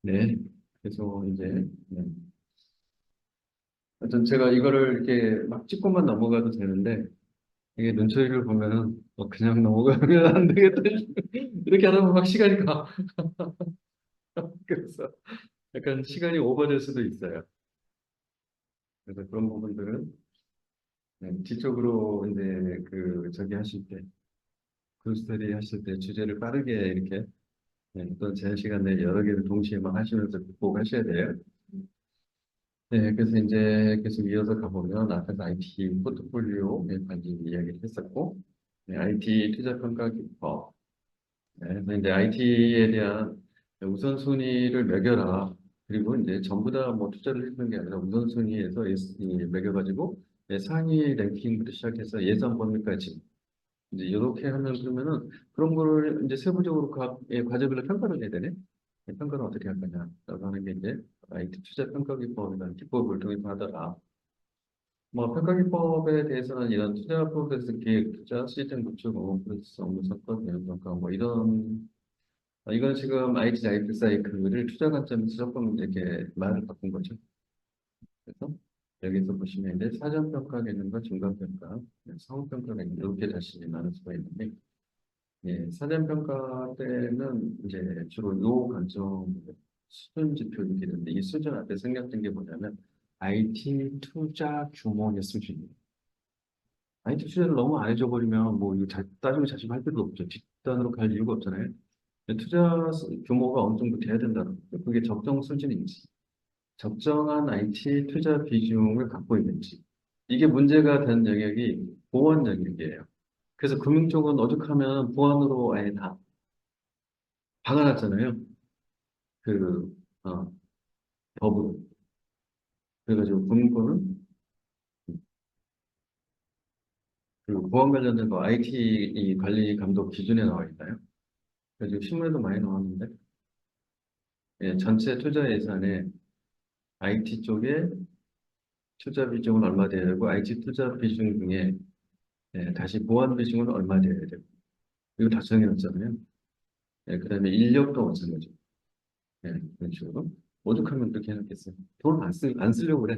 네. 그래서 이제, 네. 하여튼 제가 이거를 이렇게 막 찍고만 넘어가도 되는데, 이게 눈초리를 보면은, 그냥 넘어가면 안 되겠다. 이렇게 하다 보면 막 시간이 가. 그래서 약간 시간이 오버될 수도 있어요. 그래서 그런 부분들은, 네, 뒤쪽으로 이제 저기 하실 때, 글스터디 하실 때 주제를 빠르게 이렇게, 네, 어떤 제한 시간 내에 여러 개를 동시에 막 하시면서 극복하셔야 돼요. 네, 그래서 이제 계속 이어서 가보면 앞에서 IT 포트폴리오에 관한 이야기를 했었고, 네, IT 투자 평가 기법, 네, 그래서 이제 IT에 대한 우선순위를 매겨라. 그리고 이제 전부 다 뭐 투자를 해주는 게 아니라 우선순위에서 매겨가지고 상위 랭킹부터 시작해서 예산 범위까지 이제 이렇게 하면 그러면은 그런 거를 이제 세부적으로 각 과제별로 평가를 해야 되네. 평가를 어떻게 할 거냐라고 하는 게 이제 IT 투자 평가 기법이라는 기법을 통해서 하더라. 뭐 평가 기법에 대해서는 이런 투자 프로세스 기획, 투자 시스템 구축, 프로세스 업무 성과, 대응 평가 뭐 이런 이건 지금 IT 라이프 사이클을 투자 관점에서 조금 이렇게 말을 바꾼 거죠. 그래서 여기서 보시면 이제 사전 평가 개념과 중간 평가, 상호 평가 개념 이렇게 다시 나눌 수가 있는데 예, 사전 평가 때는 이제 주로 요 관점 수준 지표 이렇게 되는데 이 수준 앞에 생략된 게 뭐냐면 IT 투자 규모의 수준이에요. IT 투자를 너무 안 해줘버리면 뭐 이거 따지고 자시고 필요도 없죠. 뒷단으로 갈 이유가 없잖아요. 투자 규모가 어느 정도 돼야 된다는 거죠. 그게 적정 수준인지, 적정한 IT 투자 비중을 갖고 있는지. 이게 문제가 되는 영역이 보안 영역이에요. 그래서 금융 쪽은 오죽하면 보안으로 아예 다 박아놨잖아요. 그, 어, 법으로. 그래가지고 금융권은 그 보안 관련된 거 IT 관리 감독 기준에 나와 있나요? 그래서 신문에도 많이 나왔는데, 예, 전체 투자 예산에 IT 쪽에 투자 비중은 얼마 돼야 되고, IT 투자 비중 중에 다시 보안 비중은 얼마 돼야 되고, 이거 다 정해놨잖아요. 그다음에 인력도 마찬가지고, 그런 식으로. 오죽하면 그렇게 해놨겠어요. 돈 안 쓰려고 그래.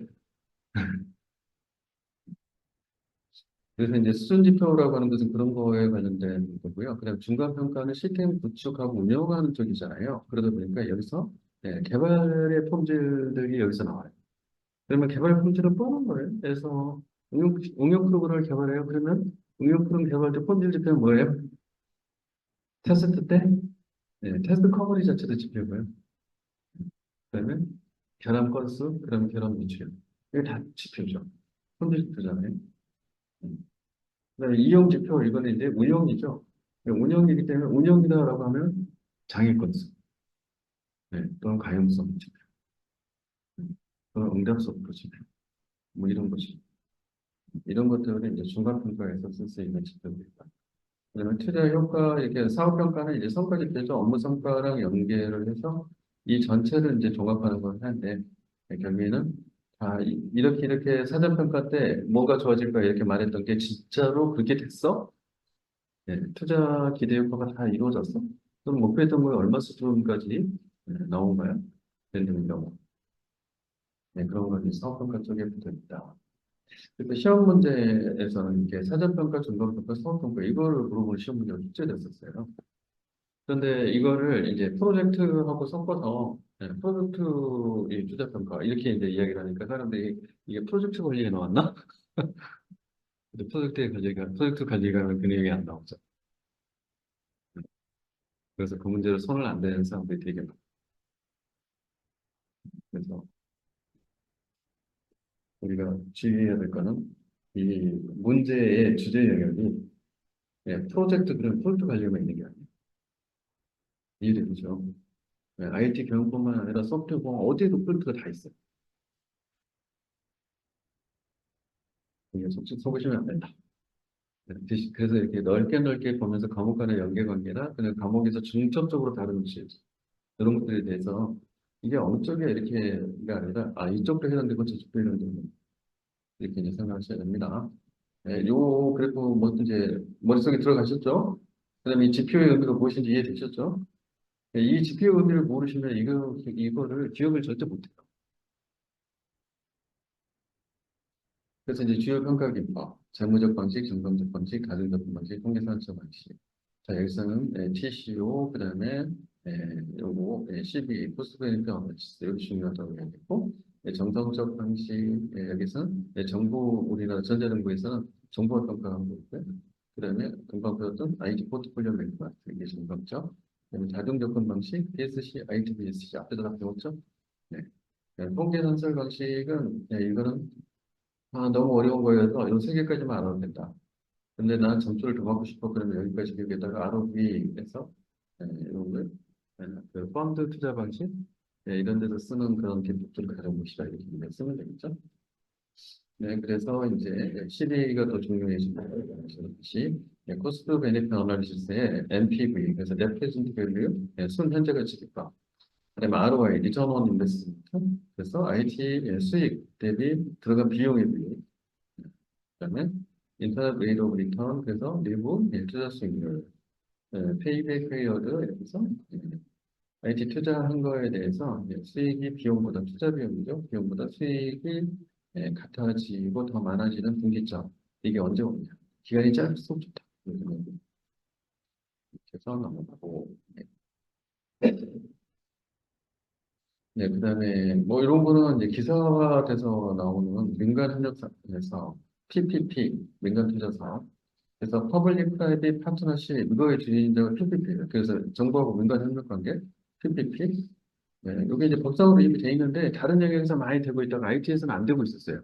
그래서 이제 수준지표라고 하는 것은 그런 거에 관련된 거고요. 그다음 중간평가는 시스템 구축하고 운영하는 쪽이잖아요. 그러다 보니까 여기서 개발의 품질들이 여기서 나와요. 그러면 개발 품질은 뻔한 거예요. 그래서 응용 프로그램을 개발해요. 그러면 응용 프로그램 개발 때 품질 지표는 뭐예요? 테스트 때 테스트 커버리 자체도 지표고요. 그다음에 결함 건수, 그다음에 결함 비출. 이게 다 지표죠. 품질 지표잖아요. 그다음에 이용 지표 이거는 이제 운영이죠. 운영이기 때문에 운영이다라고 하면 장애 건수, 또는 가용성 지표, 또는 응답 속도 지표, 뭐 이런 것이 이런 것들은 이제 중간 평가에서 쓸 수 있는 지표입니다. 그다음에 투자 효과 이렇게 사업 평가는 이제 성과 지표죠. 업무 성과랑 연계를 해서 이 전체를 이제 종합하는 걸 하는데 결국에는 이렇게 사전 평가 때 뭐가 좋아질까 이렇게 말했던 게 진짜로 그렇게 됐어? 투자 기대 효과가 다 이루어졌어? 그럼 목표했던 거에 얼마 수준까지 나온 거야? 예를 들면 경우. 그런 건 이제 사업평가 쪽에 붙어 있다. 그래서 시험 문제에서는 이렇게 사전평가, 중간평가, 사업평가 이거를 물어보는 시험 문제가 출제됐었어요. 그런데 이거를 이제 프로젝트하고 섞어서 프로젝트 이 투자평가 이렇게 이제 이야기를 하니까 사람들이 이게 프로젝트 관리에 나왔나? 근데 프로젝트 관리가는 그 내용이 안 나오죠. 그래서 그 문제를 손을 안 대는 사람들이 되게 많아요. 그래서 우리가 주의해야 될 거는 이 문제의 주제 영역이 그런 프로젝트 관리만 있는 게 아니에요. 이해되죠? IT 경영뿐만 아니라 소프트웨어 공학 어디에도 프로젝트가 다 있어요. 이게 솔직히 속으시면 안 된다. 그래서 이렇게 넓게 넓게 보면서 과목 간의 연계 관계나 그냥 과목에서 중점적으로 다루는 지 이런 것들에 대해서 이게 어느 쪽에 이렇게가 아니라 이쪽도 해당되고 저쪽도 해당되고 이렇게 이제 생각하셔야 됩니다. 그리고 뭐 이제 머릿속에 들어가셨죠? 그다음에 이 지표의 의미가 무엇인지 이해되셨죠? 이 GPU 의미를 모르시면 이거를 기억을 절대 못해요. 그래서 이제 주요 평가 기법, 재무적 방식, 점검적 방식, 가정적 방식, 통계산적 방식. 자, 여기서는 TCO, 그다음에 요거 CB, 코스트 베니핏 어널리시스 여기 중요하다고 얘기했고, 정성적 방식 여기서는 정부 우리나라 전자정부에서는 정보화 평가하고 있고요. 그다음에 금방 배웠던 IT 포트폴리오 매니지먼트 이게 정성적. 그다음에 자동 접근 방식, PSC, ITBSC 앞에도 다 배웠죠. 네. 통계 산설 방식은 이거는 너무 어려운 거여서 이 세 개까지만 알아도 된다. 근데 난 점수를 더 받고 싶어. 그러면 여기까지 여기다가 ROV에서 이걸 그 펀드 투자 방식 이런 데서 쓰는 그런 기법들을 가져보시라 이렇게 쓰면 되겠죠. 네, 그래서 이제 CD가 더 중요해진다. 것이 코스트 베네핏 어널리시스의 NPV, 그래서 Net Present Value, 순 현재 가치 기법. 그다음에 ROI, 리턴 온 인베스트먼트. 그래서 IT 수익 대비 들어간 비용에 비해 그다음에 인터넷 레이트 오브 리턴 그래서 리브 투자 수익률 페이백 페이어드 이렇게 해서 IT 투자한 거에 대해서 수익이 비용보다 투자 비용이죠. 비용보다 수익이 같아지고 더 많아지는 분기점. 이게 언제 오냐? 기간이 짧을수록 좋다. 요즘은 그래서 넘어가고 네, 그다음에 뭐 이런 거는 이제 기사화돼서 나오는 민간 협력사에서 PPP 민간 투자 사업 그래서 퍼블릭 프라이빗 파트너십 이거의 주인자가 PPP예요. 그래서 정부하고 민간 협력 관계 PPP. 네, 이게 이제 법상으로 이미 돼 있는데 다른 영역에서 많이 되고 있다가 IT에서는 안 되고 있었어요.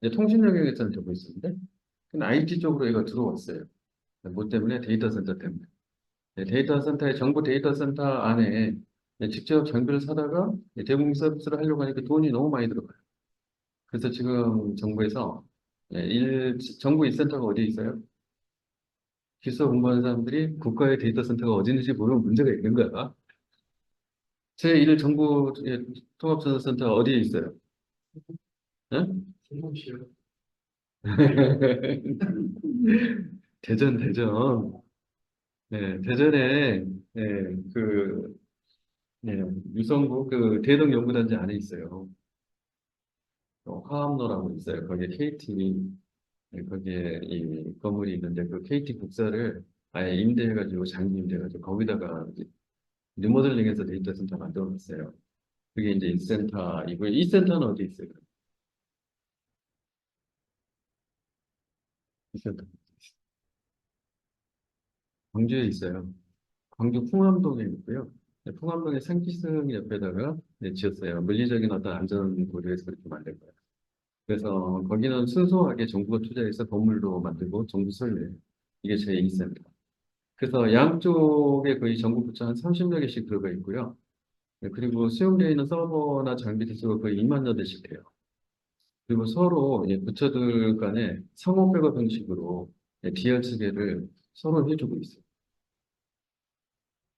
이제 통신 영역에서는 되고 있었는데 근데 IT 쪽으로 이거 들어왔어요. 뭐 때문에? 데이터 센터 때문에. 네, 데이터 센터에 정부 데이터 센터 안에 직접 장비를 사다가 대공 서비스를 하려고 하니까 돈이 너무 많이 들어가요. 그래서 지금 정부에서 정부 이 센터가 어디 있어요? 기술 공부하는 사람들이 국가의 데이터 센터가 어디 있는지 모르면 문제가 있는 거야. 제1 정부 통합전자센터 어디에 있어요? 응? 대전. 네, 대전에 그 유성구 그 대동연구단지 안에 있어요. 화암로라고 있어요. 거기에 KT 거기에 이 건물이 있는데 그 KT 국사를 아예 임대해가지고 장기 임대해가지고 거기다가 이제 리모델링해서 데이터 센터 만들어 놨어요. 그게 이제 이 센터이고 이 센터는 어디 있어요? 이 센터 광주에 있어요. 광주 풍암동에 있고요. 풍암동의 생기승 옆에다가 지었어요. 물리적인 어떤 안전 고려해서 그렇게 만든 거예요. 그래서 거기는 순수하게 정부가 투자해서 건물도 만들고 정부 설계 이게 제2센터. 그래서 양쪽에 거의 정부 부처 한 30여 개씩 들어가 있고요. 그리고 수용되어 있는 서버나 장비들 수가 거의 2만 여 대씩 돼요. 그리고 서로 부처들 간에 상호 백업 형식으로 DR 체계를 서로 해주고 있어요.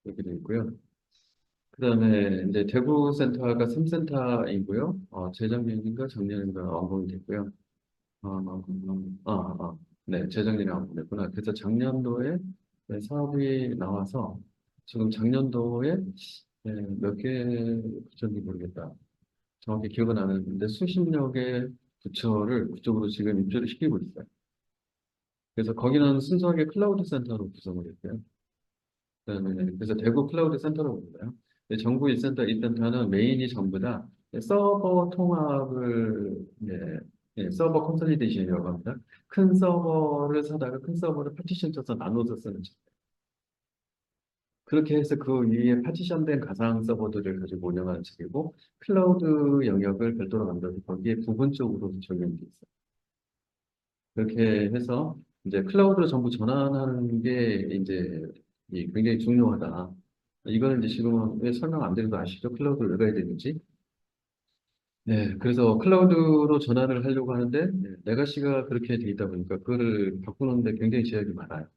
이렇게 되어 있고요. 그다음에 이제 대구 센터가 3센터이고요. 재작년인가 작년인가 완공이 됐고요. 네, 재작년에 완공됐구나. 그래서 작년도에 사업이 나와서 지금 작년도에 몇 개 부처인지 모르겠다. 정확히 기억은 안 나는데 수십여 개 부처를 그쪽으로 지금 입주를 시키고 있어요. 그래서 거기는 순수하게 클라우드 센터로 구성을 했고요. 그다음에 그래서 대구 클라우드 센터라고 불러요. 근데 정부 이 센터는 메인이 전부 다 서버 통합을 서버 컨sol리데이션이라고 합니다. 큰 서버를 사다가 큰 서버를 파티션 쳐서 나눠서 쓰는 식. 그렇게 해서 그 위에 파티션된 가상 서버들을 가지고 운영하는 식이고 클라우드 영역을 별도로 만들어서 거기에 부분적으로 적용돼 있어요. 그렇게 해서 이제 클라우드로 전부 전환하는 게 이제 굉장히 중요하다. 이거는 이제 지금은 왜 설명 안 드려도 아시죠? 클라우드를 왜 가야 되는지. 네, 그래서 클라우드로 전환을 하려고 하는데 레가시가 그렇게 돼 있다 보니까 그거를 바꾸는데 굉장히 제약이 많아요.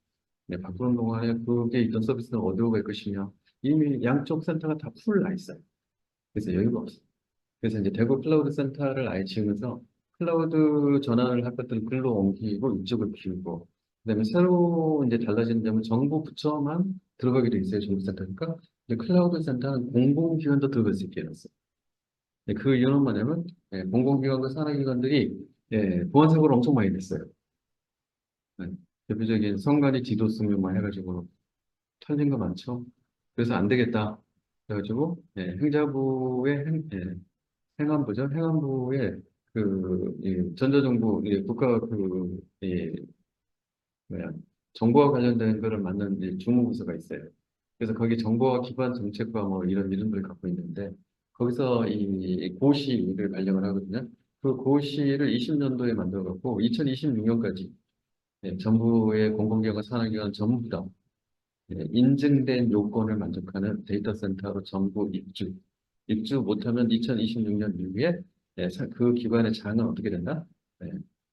네, 바꾸는 동안에 그게 있던 서비스는 어디로 갈 것이냐. 이미 양쪽 센터가 다 풀 나 있어요. 그래서 여유가 없어요. 그래서 이제 대구 클라우드 센터를 아예 지으면서 클라우드 전환을 할 것들을 글로 옮기고 이쪽을 비우고 그다음에 새로 이제 달라지는 점은 정부 부처만 들어가게 돼 있어요. 정부 센터니까 클라우드 센터는 공공기관도 들어갈 수 있게 해놨어요. 그 이유는 뭐냐면, 공공기관과 산하기관들이 보안 사고를 엄청 많이 냈어요. 네, 대표적인 선관위 디도스 만 해가지고 털린 거 많죠. 그래서 안 되겠다. 그래가지고 행자부의 행안부죠. 행안부의 이 전자정부 국가 뭐야 정보와 관련된 거를 맡는 이 주무부서가 있어요. 그래서 거기 정보와 기반 정책과 뭐 이런 이름들을 갖고 있는데 거기서 이 고시를 발령을 하거든요. 그 고시를 20년도에 만들어갖고 2026년까지 정부의 공공기관, 산하기관 전부 다 인증된 요건을 만족하는 데이터 센터로 정부 입주 못하면 2026년 이후에 그 기관의 장은 어떻게 된다? 네,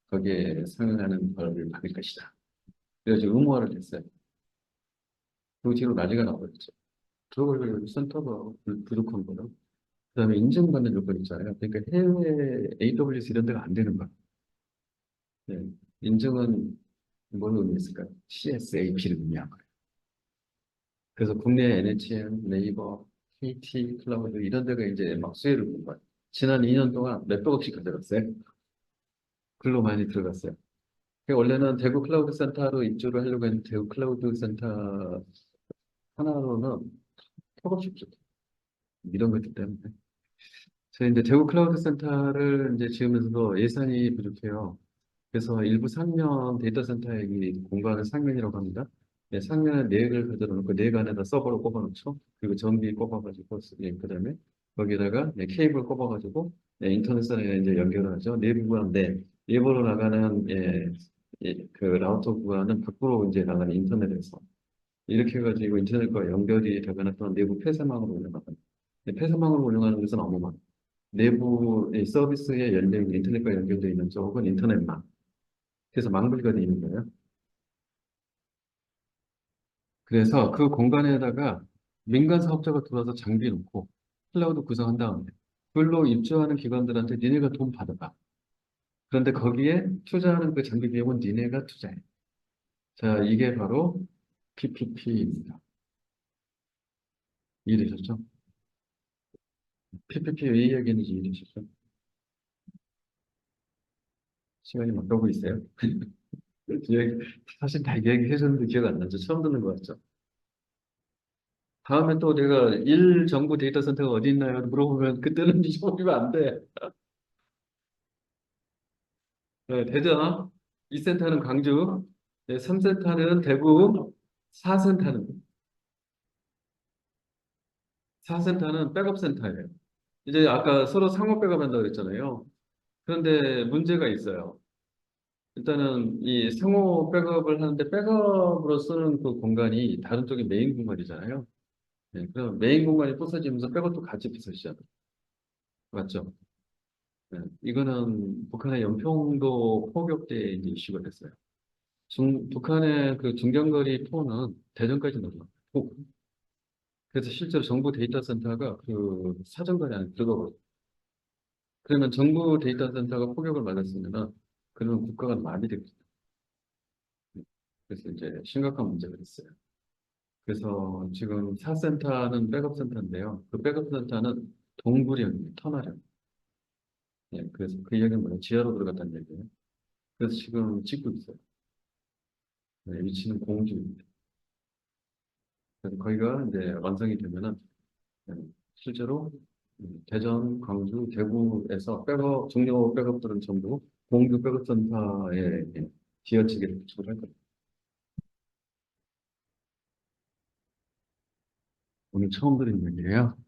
거기에 상응하는 벌을 받을 것이다. 그래서 의무화를 했어요. 그 뒤로 난리가 나버렸죠. 그걸 센터가 부족한 거요. 그다음에 인증받는 요건 있잖아요. 그러니까 해외 AWS 이런 데가 안 되는 거야. 네. 인증은 뭘 의미했을까요? CSAP를 의미한 거예요. 그래서 국내 NHN, 네이버, KT, 클라우드 이런 데가 이제 막 수혜를 본 거예요. 지난 2년 동안 몇백억씩 가져갔어요. 글로 많이 들어갔어요. 원래는 대구 클라우드 센터로 입주를 하려고 했는데 대구 클라우드 센터 하나로는 턱없이 부족해요. 이런 것들 때문에. 저희 이제 대구 클라우드 센터를 이제 지으면서도 예산이 부족해요. 그래서 일부 상면 데이터 센터의 이 공간을 상면이라고 합니다. 상면에 넥을 가져다 놓고 넥 안에다 서버를 꼽아놓죠. 그리고 전기 꼽아가지고 그다음에 거기다가 케이블 꼽아가지고 인터넷선에 이제 연결을 하죠. 내부 구간 내부로 나가는 그 라우터 구간은 밖으로 이제 나가는 인터넷에서 이렇게 해가지고 인터넷과 연결이 되거나 또는 내부 폐쇄망으로 운영하거나 폐쇄망으로 운영하는 것은 업무망 내부 이 서비스에 연결 인터넷과 연결되어 있는 쪽은 인터넷망 그래서 망부지가 되어 있는 거예요. 그래서 그 공간에다가 민간 사업자가 들어와서 장비 놓고 클라우드 구성한 다음에 그걸로 입주하는 기관들한테 니네가 돈 받아봐. 그런데 거기에 투자하는 그 장비 비용은 니네가 투자해. 자, 이게 바로 PPP입니다. 이해되셨죠? PPP 왜 이야기했는지 이해되셨죠? 시간이 막 가고 있어요. 사실 다 이야기해줬는데 기억 안 나죠? 처음 듣는 거 같죠? 다음에 또 내가 정부 데이터 센터가 어디 있나요? 물어보면 그때는 잊어버리면 안 돼. 네, 대전, 2센터는 광주, 3센터는 대구, 4센터는 4센터는 백업 센터예요. 이제 아까 서로 상호 백업한다고 그랬잖아요. 그런데 문제가 있어요. 일단은 이 상호 백업을 하는데 백업으로 쓰는 그 공간이 다른 쪽이 메인 공간이잖아요. 그럼 메인 공간이 부서지면서 백업도 같이 부서지잖아요. 맞죠? 이거는 북한의 연평도 포격 때 이제 이슈가 됐어요. 북한의 그 중장거리 포는 대전까지 넘어요. 그래서 실제로 정부 데이터 센터가 그 사정거리 안에 들어가거든요. 그러면 정부 데이터 센터가 포격을 맞았으면 그러면 국가가 마비되거든요. 그래서 이제 심각한 문제가 있어요. 그래서 지금 4센터는 백업 센터인데요. 그 백업 센터는 동부령이에요. 터널형. 그래서 그 이야기는 뭐예요? 지하로 들어갔다는 얘기예요. 그래서 지금 짓고 있어요. 위치는 공주입니다. 그래서 거기가 이제 완성이 되면은 실제로 대전, 광주, 대구에서 백업, 중요 백업들은 전부 공주 백업 센터에 지어지게 구축을 할 겁니다. 오늘 처음 들은 얘기예요.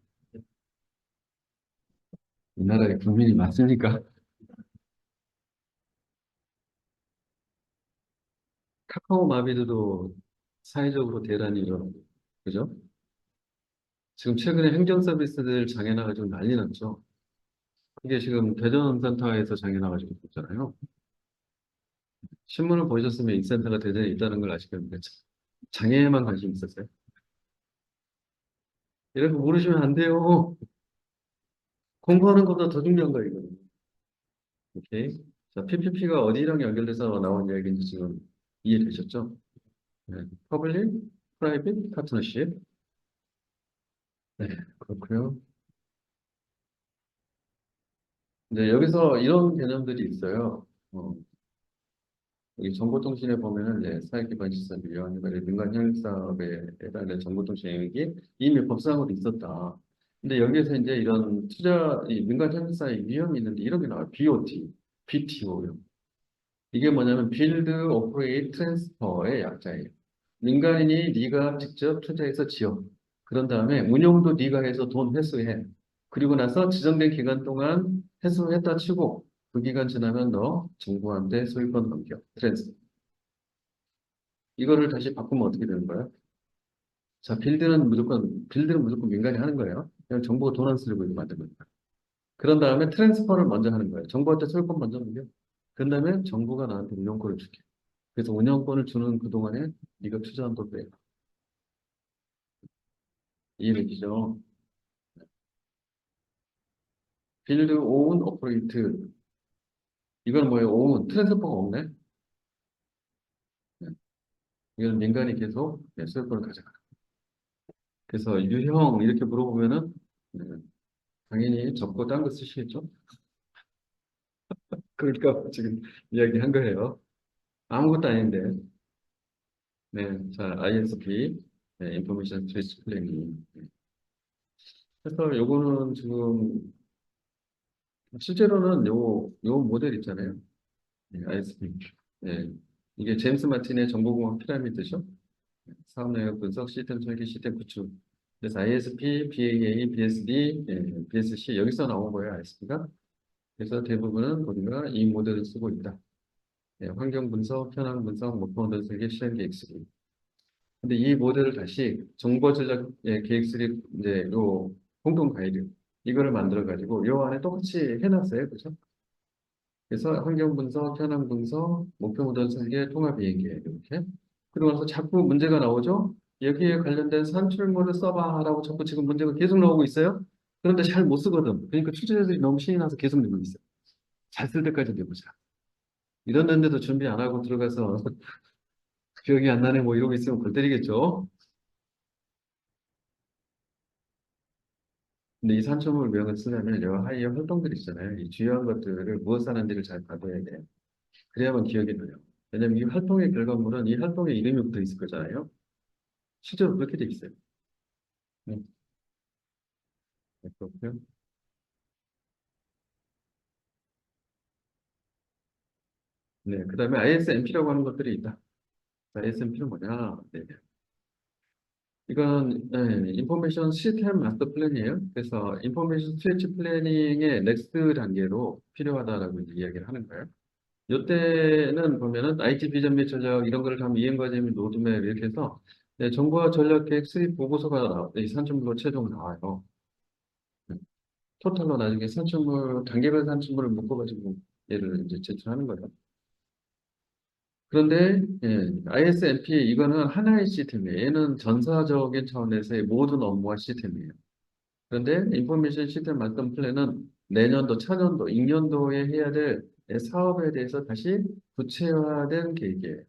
이 나라에 국민이 많으니까 카카오 마비드도 사회적으로 대란이 일어나고 그죠? 지금 최근에 행정 서비스들 장애 나가지고 난리 났죠. 그게 지금 대전 센터에서 장애 나가지고 있잖아요. 신문을 보셨으면 이 센터가 대전에 있다는 걸 아시겠는데 장애에만 관심 있었어요. 이런 거 모르시면 안 돼요. 공부하는 것보다 더 중요한 거예요, 이거는. 오케이. 자, PPP가 어디랑 연결돼서 나온 이야기인지 지금 이해되셨죠? 네. 퍼블릭, 프라이빗, 파트너십. 네, 그렇고요. 이제 여기서 이런 개념들이 있어요. 이 정보통신에 보면은 이제 사회기반시설위원회가 민간 협력사업에 해당되는 정보통신 영역이 이미 법상으로 있었다. 근데 여기에서 이제 이런 투자, 이 민간 협력사의 유형이 있는데 이런 게 나와요. BOT, BTO요. 이게 뭐냐면 Build, Operate, Transfer의 약자예요. 민간인이 네가 직접 투자해서 지어. 그런 다음에 운용도 네가 해서 돈 회수해. 그리고 나서 지정된 기간 동안 회수했다 치고 그 기간 지나면 너 정부한테 소유권 넘겨. 트랜스퍼. 이거를 다시 바꾸면 어떻게 되는 거예요? 자, 빌드는 무조건 민간이 하는 거예요. 그냥 정부가 돈 안 쓰려고 이거 만든 거니까. 그런 다음에 트랜스퍼를 먼저 하는 거예요. 정부한테 소유권 먼저 넘겨. 그 다음에 정부가 나한테 운영권을 줄게. 그래서 운영권을 주는 그동안에 네가 투자한 돈 빼. 이해되시죠? 빌드, 오운, 오퍼레이트. 이건 뭐예요? 오운, 트랜스퍼가 없네? 네. 이건 민간이 계속 소유권을 가져가. 그래서 유형 이렇게 물어보면은 네, 당연히 접고 딴 거 쓰시겠죠? 그러니까 지금 이야기한 거예요. 아무것도 아닌데. 네, 자, ISP, 네, 인포메이션 스트레스 플래닝. 그래서 요거는 지금 실제로는 요 모델 있잖아요. 네, ISP. 네, 이게 제임스 마틴의 정보공학 피라미드죠. 사업 내역 분석, 시스템 설계, 시스템 구축. 그래서 ISP, BAA, BSD, BSC 여기서 나온 거예요, ISP가. 그래서 대부분은 우리가 이 모델을 쓰고 있다. 환경 분석, 현황 분석, 목표 모델 설계, 실행 계획. 근데 이 모델을 다시 정보 전략 계획술이 이제 요 공동 가이드 이거를 만들어 가지고 요 안에 똑같이 해놨어요, 그렇죠? 그래서 환경 분석, 현황 분석, 목표 모델 설계, 통합 이행계 이렇게. 그리고 나서 자꾸 문제가 나오죠. 여기에 관련된 산출물을 써봐라고 자꾸 지금 문제가 계속 나오고 있어요. 그런데 잘 못 쓰거든. 그러니까 출제자들이 너무 신이 나서 계속 내고 있어요. 잘 쓸 때까지 내보자. 이랬는데도 준비 안 하고 들어가서 기억이 안 나네 뭐 이러고 있으면 골 때리겠죠. 근데 이 산초물 명을 쓰려면 여러 하위의 활동들이 있잖아요. 이 주요한 것들을 무엇 하는지를 잘 봐둬야 돼요. 그래야만 기억이 나요. 왜냐면 이 활동의 결과물은 이 활동의 이름이 붙어 있을 거잖아요. 실제로 그렇게 돼 있어요. 네, 네, 그렇고요. 네, 그 다음에 ISMP라고 하는 것들이 있다. ISMP는 뭐냐? 네. 이건 인포메이션 시스템 마스터 플랜이에요. 그래서 인포메이션 스트레치 플래닝의 넥스트 단계로 필요하다라고 이제 이야기를 하는 거예요. 이때는 보면은 IT 비전 및 전략 이런 거를 다 이행 과제 및 로드맵 이렇게 해서 네, 정보와 전략 계획 수립 보고서가 이 산출물로 최종 나와요. 네, 토탈로 나중에 산출물 단계별 산출물을 묶어가지고 얘를 이제 제출하는 거예요. 그런데 ISMP 이거는 하나의 시스템이에요. 얘는 전사적인 차원에서의 모든 업무와 시스템이에요. 그런데 인포메이션 시스템 마스터 플랜은 내년도, 차년도, 익년도에 해야 될 사업에 대해서 다시 구체화된 계획이에요.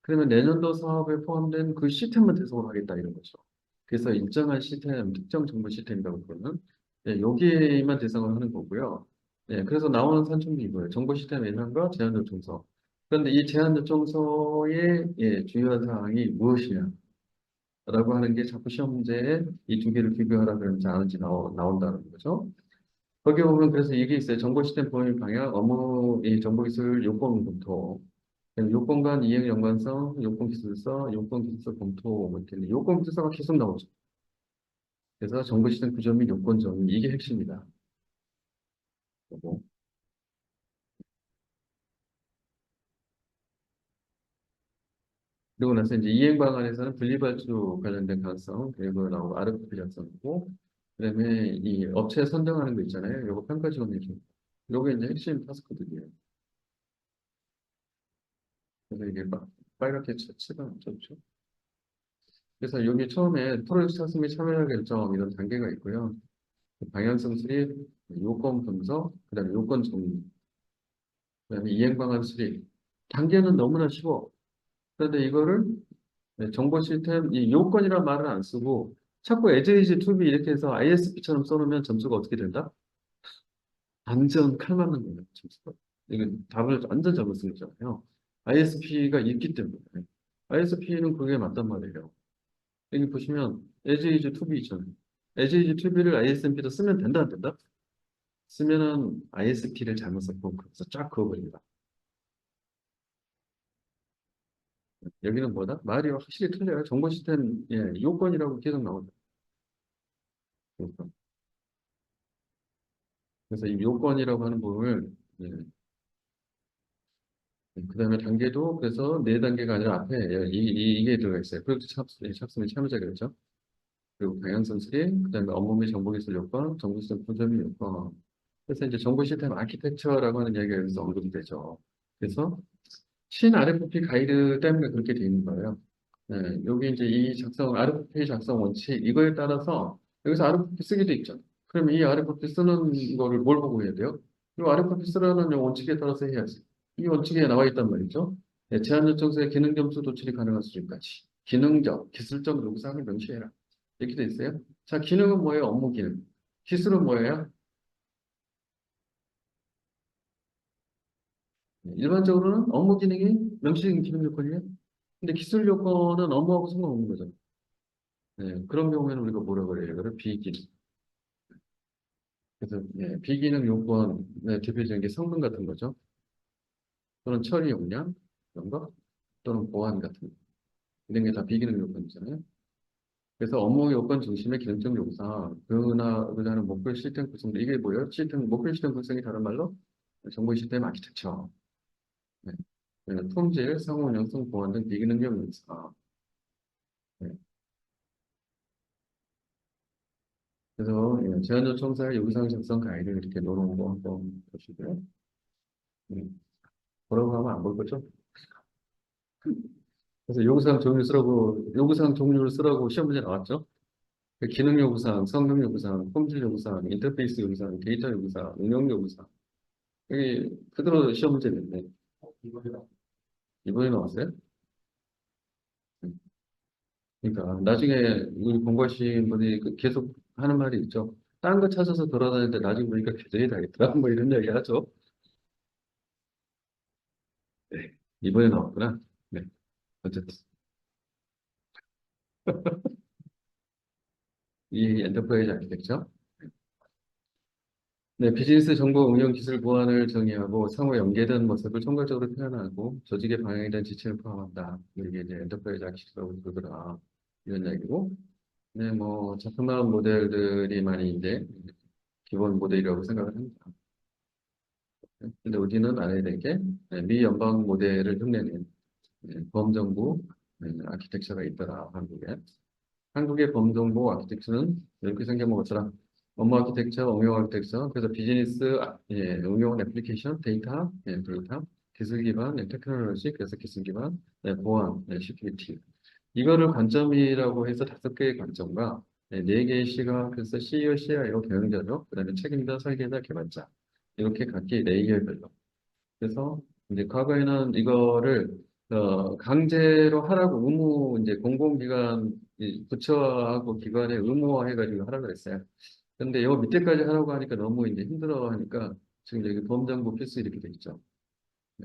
그러면 내년도 사업에 포함된 그 시스템만 대상으로 하겠다 이런 거죠. 그래서 일정한 시스템, 특정 정보 시스템이라고 그러는 여기에만 대상으로 하는 거고요. 그래서 나오는 산출이 이거예요. 정보 시스템 예산과 제한 요청서. 그런데 이 제한 요청서의 주요한 사항이 무엇이냐라고 하는 게 자꾸 시험 문제에 이 두 개를 비교하라 그러는지 안 하는지 나온다는 거죠. 거기 보면 그래서 이게 있어요. 정보 시스템 보행 방향, 업무 이 정보기술 요건 검토. 요건 간 이행 연관성, 요건 기술서, 요건 기술서 검토 뭐 이렇게 있는데 요건 기술서가 계속 나오죠. 그래서 정보 시스템 구조 및 요건 정의 이게 핵심이다. 그리고 그리고 나서 이제 이행 방안에서는 분리발주 관련된 가능성, 그리고 나오고 RFP 작성이고, 그다음에 이 업체 선정하는 거 있잖아요. 요거 평가 지원 해줘. 요게 이제 핵심 타스크들이에요. 그래서 이게 막 빨갛게 칠은 좋죠. 그래서 여기 처음에 프로젝트 차트 및 참여 결정 이런 단계가 있고요. 방향성 수립, 요건 분석, 그다음에 요건 정리, 그다음에 이행 방안 수립. 단계는 너무나 쉬워. 그런데 이거를 정보 시스템 이 요건이란 말을 안 쓰고 자꾸 as is to be 이렇게 해서 ISP처럼 써놓으면 점수가 어떻게 된다? 완전 칼 맞는 거예요, 점수가. 이건 답을 완전 잘못 쓴 거잖아요. ISP가 있기 때문에. ISP는 그게 맞단 말이에요. 여기 보시면 as is to be 있잖아요. as is to be를 ISMP로 쓰면 된다, 안 된다? 쓰면은 ISP를 잘못 썼고, 그래서 쫙 그어버립니다. 여기는 뭐다? 말이 확실히 틀려요. 정보 시스템, 예, 요건이라고 계속 나옵니다. 그래서 이 요건이라고 하는 부분을, 예, 그 다음에 단계도 그래서 네 단계가 아니라 앞에 이게 들어가 있어요. 프로젝트 착수및 참여자 그랬죠. 그리고 방향성 스림, 그 다음에 업무 및 정보기술 요건, 정보시스템 구조및 요건. 그래서 이제 정보시스템 아키텍처라고 하는 이야기가 여기서 언급이 되죠. 그래서 신 RFP 가이드 때문에 그렇게 돼 있는 거예요. 네, 여기 이제 이 작성, RFP 작성 원칙, 이거에 따라서 여기서 RFP 쓰기도 있죠. 그럼 이 RFP 쓰는 거를 뭘 보고 해야 돼요? 이 RFP 쓰라는 원칙에 따라서 해야지. 이 원칙에 나와 있단 말이죠. 네, 제한 요청서의 기능 점수 도출이 가능한 수준까지. 기능적, 기술적 요구사항을 명시해라. 이렇게 돼 있어요. 자, 기능은 뭐예요? 업무 기능. 기술은 뭐예요? 네, 일반적으로는 업무 기능이 명시된 기능 요건이에요. 근데 기술 요건은 업무하고 상관없는 거죠. 네, 그런 경우에는 우리가 뭐라 그래요? 이거를 비기능. 그래서 예, 비기능 요건의 대표적인 게 성능 같은 거죠. 또는 처리 용량 이런 거, 또는 보안 같은 거. 이런 게 다 비기능 요건이잖아요. 그래서 업무 요건 중심의 기능적 요구사항, 그나하는 목표 시스템 구성, 이게 뭐예요? 목표 시스템 구성이 다른 말로 정보 시스템 아키텍처, 네. 품질, 상호 운영성, 보안 등 비기능적 요구사항. 네. 그래서 예, 제한 요청사의 요구사항 작성 가이드를 이렇게 놓은 거 한번 보시고요. 뭐라고 하면 안 볼 거죠? 그래서 요구사항 종류를 쓰라고 시험 문제 나왔죠? 그 기능 요구사항, 성능 요구사항, 품질 요구사항, 인터페이스 요구사항, 데이터 요구사항, 응용 요구사항. 여기 그대로 시험 문제 냈네. 이번에 나왔어요? 그러니까 나중에 우리 공부하신 분이 계속 하는 말이 있죠. 딴 거 찾아서 돌아다니는데 나중에 보니까 교정이 다겠더라. 뭐 이런 이야기 하죠. 네. 이번에 나왔구나. 네. 어쨌든. 이 엔터프라이즈 아키텍처. 네, 비즈니스 정보 응용 기술 보안을 정의하고 상호 연계된 모습을 총괄적으로 표현하고 조직의 방향에 대한 지침을 포함한다. 이게 이제 엔터프라이즈 아키텍처라고 부르더라. 이런 이야기고. 네, 뭐 작동한 모델들이 많이 이제 기본 모델이라고 생각을 합니다. 근데 우리는 알아야 될 게 미 연방 모델을 흉내낸 범정부 아키텍처가 있더라, 한국에. 한국의 범정부 아키텍처는 이렇게 생겨먹었더라. 업무 아키텍처, 응용 아키텍처, 그래서 비즈니스 예, 응용 애플리케이션, 데이터, 기술 기반, 테크놀로지, 그래서 기술 기반, 보안, 시큐리티. 이거를 관점이라고 해서 5개의 관점과 4개의 시각, 그래서 CEO, CIO, 경영자료, 그다음에 책임자, 설계자, 개발자. 이렇게 각기 레이어별로. 그래서 이제 과거에는 이거를 강제로 하라고 이제 공공기관, 이 부처하고 기관에 의무화해가지고 하라고 그랬어요. 근데 요 밑에까지 하라고 하니까 너무 이제 힘들어 하니까 지금 여기 범정부 필수 이렇게 돼 있죠.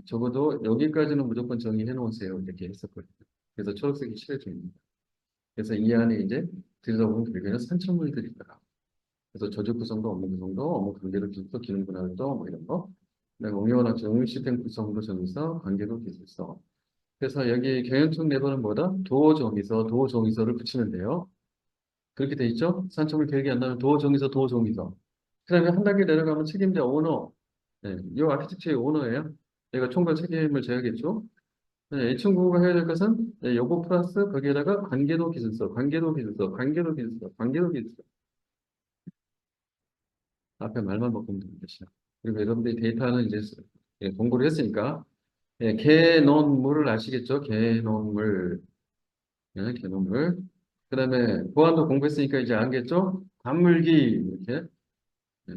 적어도 여기까지는 무조건 정의해 놓으세요. 이렇게 했었거든요. 그래서 초록색이 칠해줍니다. 그래서 이 안에 이제 들여다보면 결국에는 산천물들이 있더라. 그래서 저주 구성도 업무 구성도 업무 관계도 기술도 기능 분할도 뭐 이런 거. 그다음에 응용학 응용 시스템 구성도 정의서 관계도 기술서. 그래서 여기 경영청 내부는 뭐다? 도정의서를 붙이면 돼요. 그렇게 돼 있죠? 산청을 기억이 안 나면 도정의서. 그다음에 한 단계 내려가면 책임자 오너. 네, 이 아키텍처의 오너예요. 얘가 총괄 책임을 져야겠죠? 네, 이 친구가 해야 될 것은 요거 플러스 거기에다가 관계도 기술서. 앞에 말만 바꾸면 되겠죠. 그리고 여러분들이 데이터는 이제 공부를 했으니까 개논물을 아시겠죠? 개논물, 개논물. 그다음에 보안도 공부했으니까 이제 알겠죠? 단물기 이렇게. 예.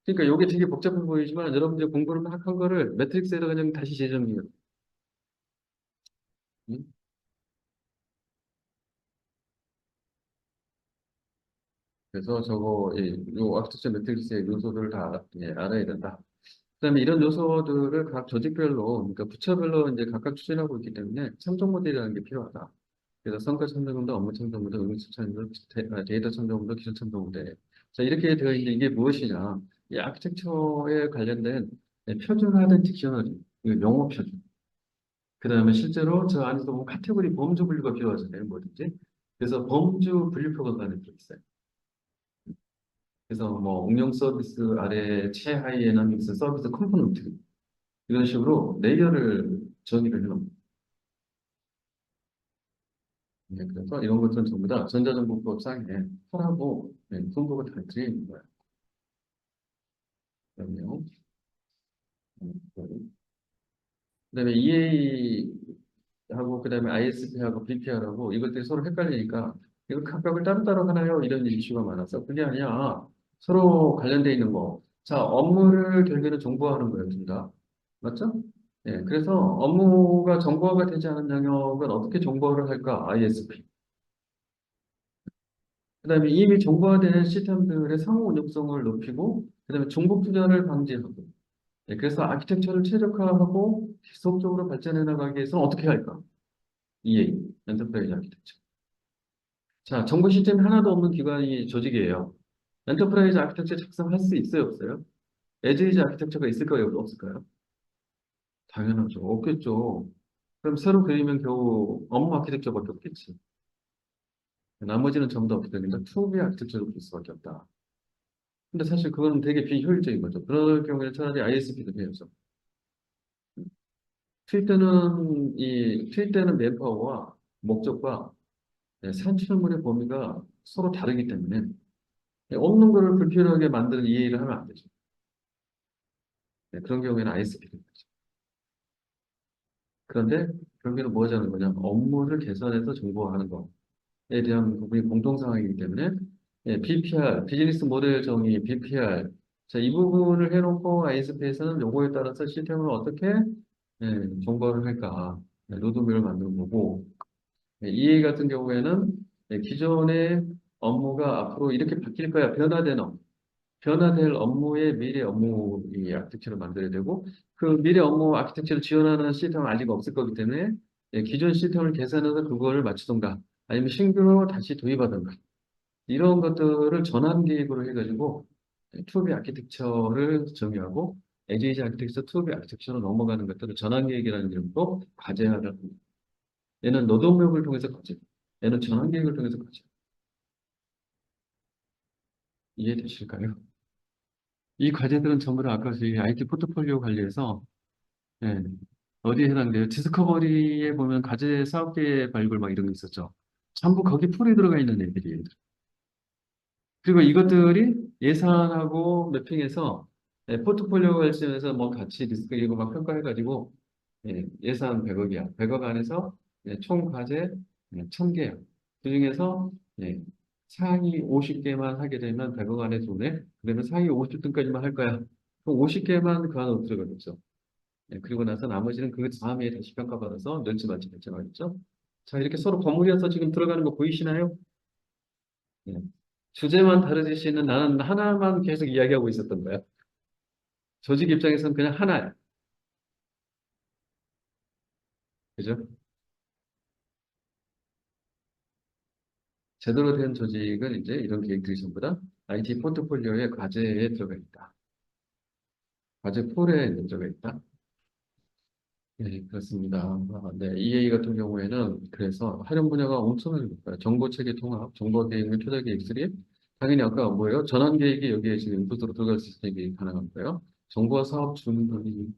그러니까 이게 되게 복잡해 보이지만 여러분들 공부를 막 한 거를 매트릭스에다가 그냥 다시 재정리해요. 음? 그래서 저거, 요 아키텍처 매트릭스의 요소들을 다 알아야 된다. 그다음에 이런 요소들을 각 조직별로, 그러니까 부처별로 이제 각각 추진하고 있기 때문에 참조 모델이라는 게 필요하다. 그래서 성과 참조 모델, 업무 참조 모델, 응급 참조 모델, 데이터 참조 모델, 기술 참조 모델. 자, 이렇게 되어 있는 이게 무엇이냐? 이 아키텍처에 관련된 표준화된 딕셔너리, 용어 표준. 그다음에 실제로 저 안에서 보면 카테고리 범주 분류가 필요하잖아요, 뭐든지. 그래서 범주 분류표가 안에 들어있어요. 그래서 뭐 응용 서비스 아래 최하위 에너믹스 서비스 컴포넌트 이런 식으로 레이어를 정의를 해놓습니다. 네, 그래서 이런 것들은 전부 다 전자정보법상에 폴하고 손보가 다 들어 있는 거예요. 그러면 그다음에 EA하고 그다음에 ISP하고 BPR하고 이것들이 서로 헷갈리니까 이거 각각을 따로따로 하나요? 이런 이슈가 많아서 그게 아니야. 서로 관련돼 있는 거. 자, 업무를 결국에는 정보화하는 거예요, 둘 다. 맞죠? 예, 그래서 업무가 정보화가 되지 않은 영역은 어떻게 정보화를 할까? ISP. 그다음에 이미 정보화된 시스템들의 상호 운용성을 높이고, 그다음에 중복 투자를 방지하고. 예, 그래서 아키텍처를 최적화하고 지속적으로 발전해 나가기 위해서는 어떻게 할까? EA, 엔터프라이즈 아키텍처. 자, 정보 시스템이 하나도 없는 기관이 조직이에요. 엔터프라이즈 아키텍처 작성할 수 있어요, 없어요? 에즈이즈 아키텍처가 있을까요, 없을까요? 당연하죠. 없겠죠. 그럼 새로 그리면 겨우 업무 아키텍처밖에 없겠지. 나머지는 전부 다 어떻게 된다? 투비 아키텍처로 볼 수밖에 없다. 근데 사실 그건 되게 비효율적인 거죠. 그럴 경우에 차라리 ISP도 해야죠. 투입되는 맨파워와 목적과 산출물의 범위가 서로 다르기 때문에 없는 거를 불필요하게 만드는 이해를 하면 안 되죠. 그런 경우에는 ISP를 하죠. 그런데 결국에는 뭐 하자는 거냐? 업무를 개선해서 정보화하는 거에 대한 부분이 공통상황이기 때문에 BPR, 비즈니스 모델 정의, BPR. 자, 이 부분을 해놓고 ISP에서는 요거에 따라서 시스템을 어떻게 정보화를 할까? 로드맵을 만드는 거고, EA 같은 경우에는 기존의 업무가 앞으로 이렇게 바뀔 거야. 변화될 업무의 미래 업무 이 아키텍처를 만들어야 되고, 그 미래 업무 아키텍처를 지원하는 시스템은 아직 없을 거기 때문에 기존 시스템을 개선해서 그거를 맞추던가, 아니면 신규로 다시 도입하던가, 이런 것들을 전환 계획으로 해가지고 투비 아키텍처를 정의하고, 에이지 아키텍처 투비 아키텍처로 넘어가는 것들을 전환 계획이라는 이름으로 과제하다. 얘는 노동력을 통해서 과제, 얘는 전환 계획을 통해서 과제. 이해되실까요? 이 과제들은 전부 다 아까 저희 IT 포트폴리오 관리해서 예, 어디에 해당돼요? 디스커버리에 보면 과제 사업계 발굴 막 이런 게 있었죠. 전부 거기 풀에 들어가 있는 애들이에요. 그리고 이것들이 예산하고 매핑해서 포트폴리오 관점에서 뭐 같이 리스크 이거 막 평가해가지고 예산 100억이야. 100억 안에서 총 과제 1000개야. 그중에서 상위 50개만 하게 되면 100억 안에 손해. 그러면 상위 50등까지만 할 거야. 그럼 50개만 그 안으로 들어가겠죠. 그리고 나서 나머지는 그 다음에 다시 평가받아서 멸치 맞지 결정하겠죠. 자, 이렇게 서로 버무려서 지금 들어가는 거 보이시나요? 예. 주제만 다르지시는 나는 하나만 계속 이야기하고 있었던 거야. 조직 입장에서는 그냥 하나야. 그죠? 제대로 된 조직은 이제 이런 계획들이 전부 다 IT 포트폴리오의 과제에 들어가 있다. 과제 폴에 들어가 있다. 네, 그렇습니다. 네, EA 같은 경우에는 그래서 활용 분야가 엄청나게 높아요. 정보체계 통합, 정보계획 및 투자계획 3. 당연히 아까 뭐예요? 전환계획이 여기에 지금 인풋으로 들어갈 수 있는 게 가능한 거예요. 정보와 사업 준비.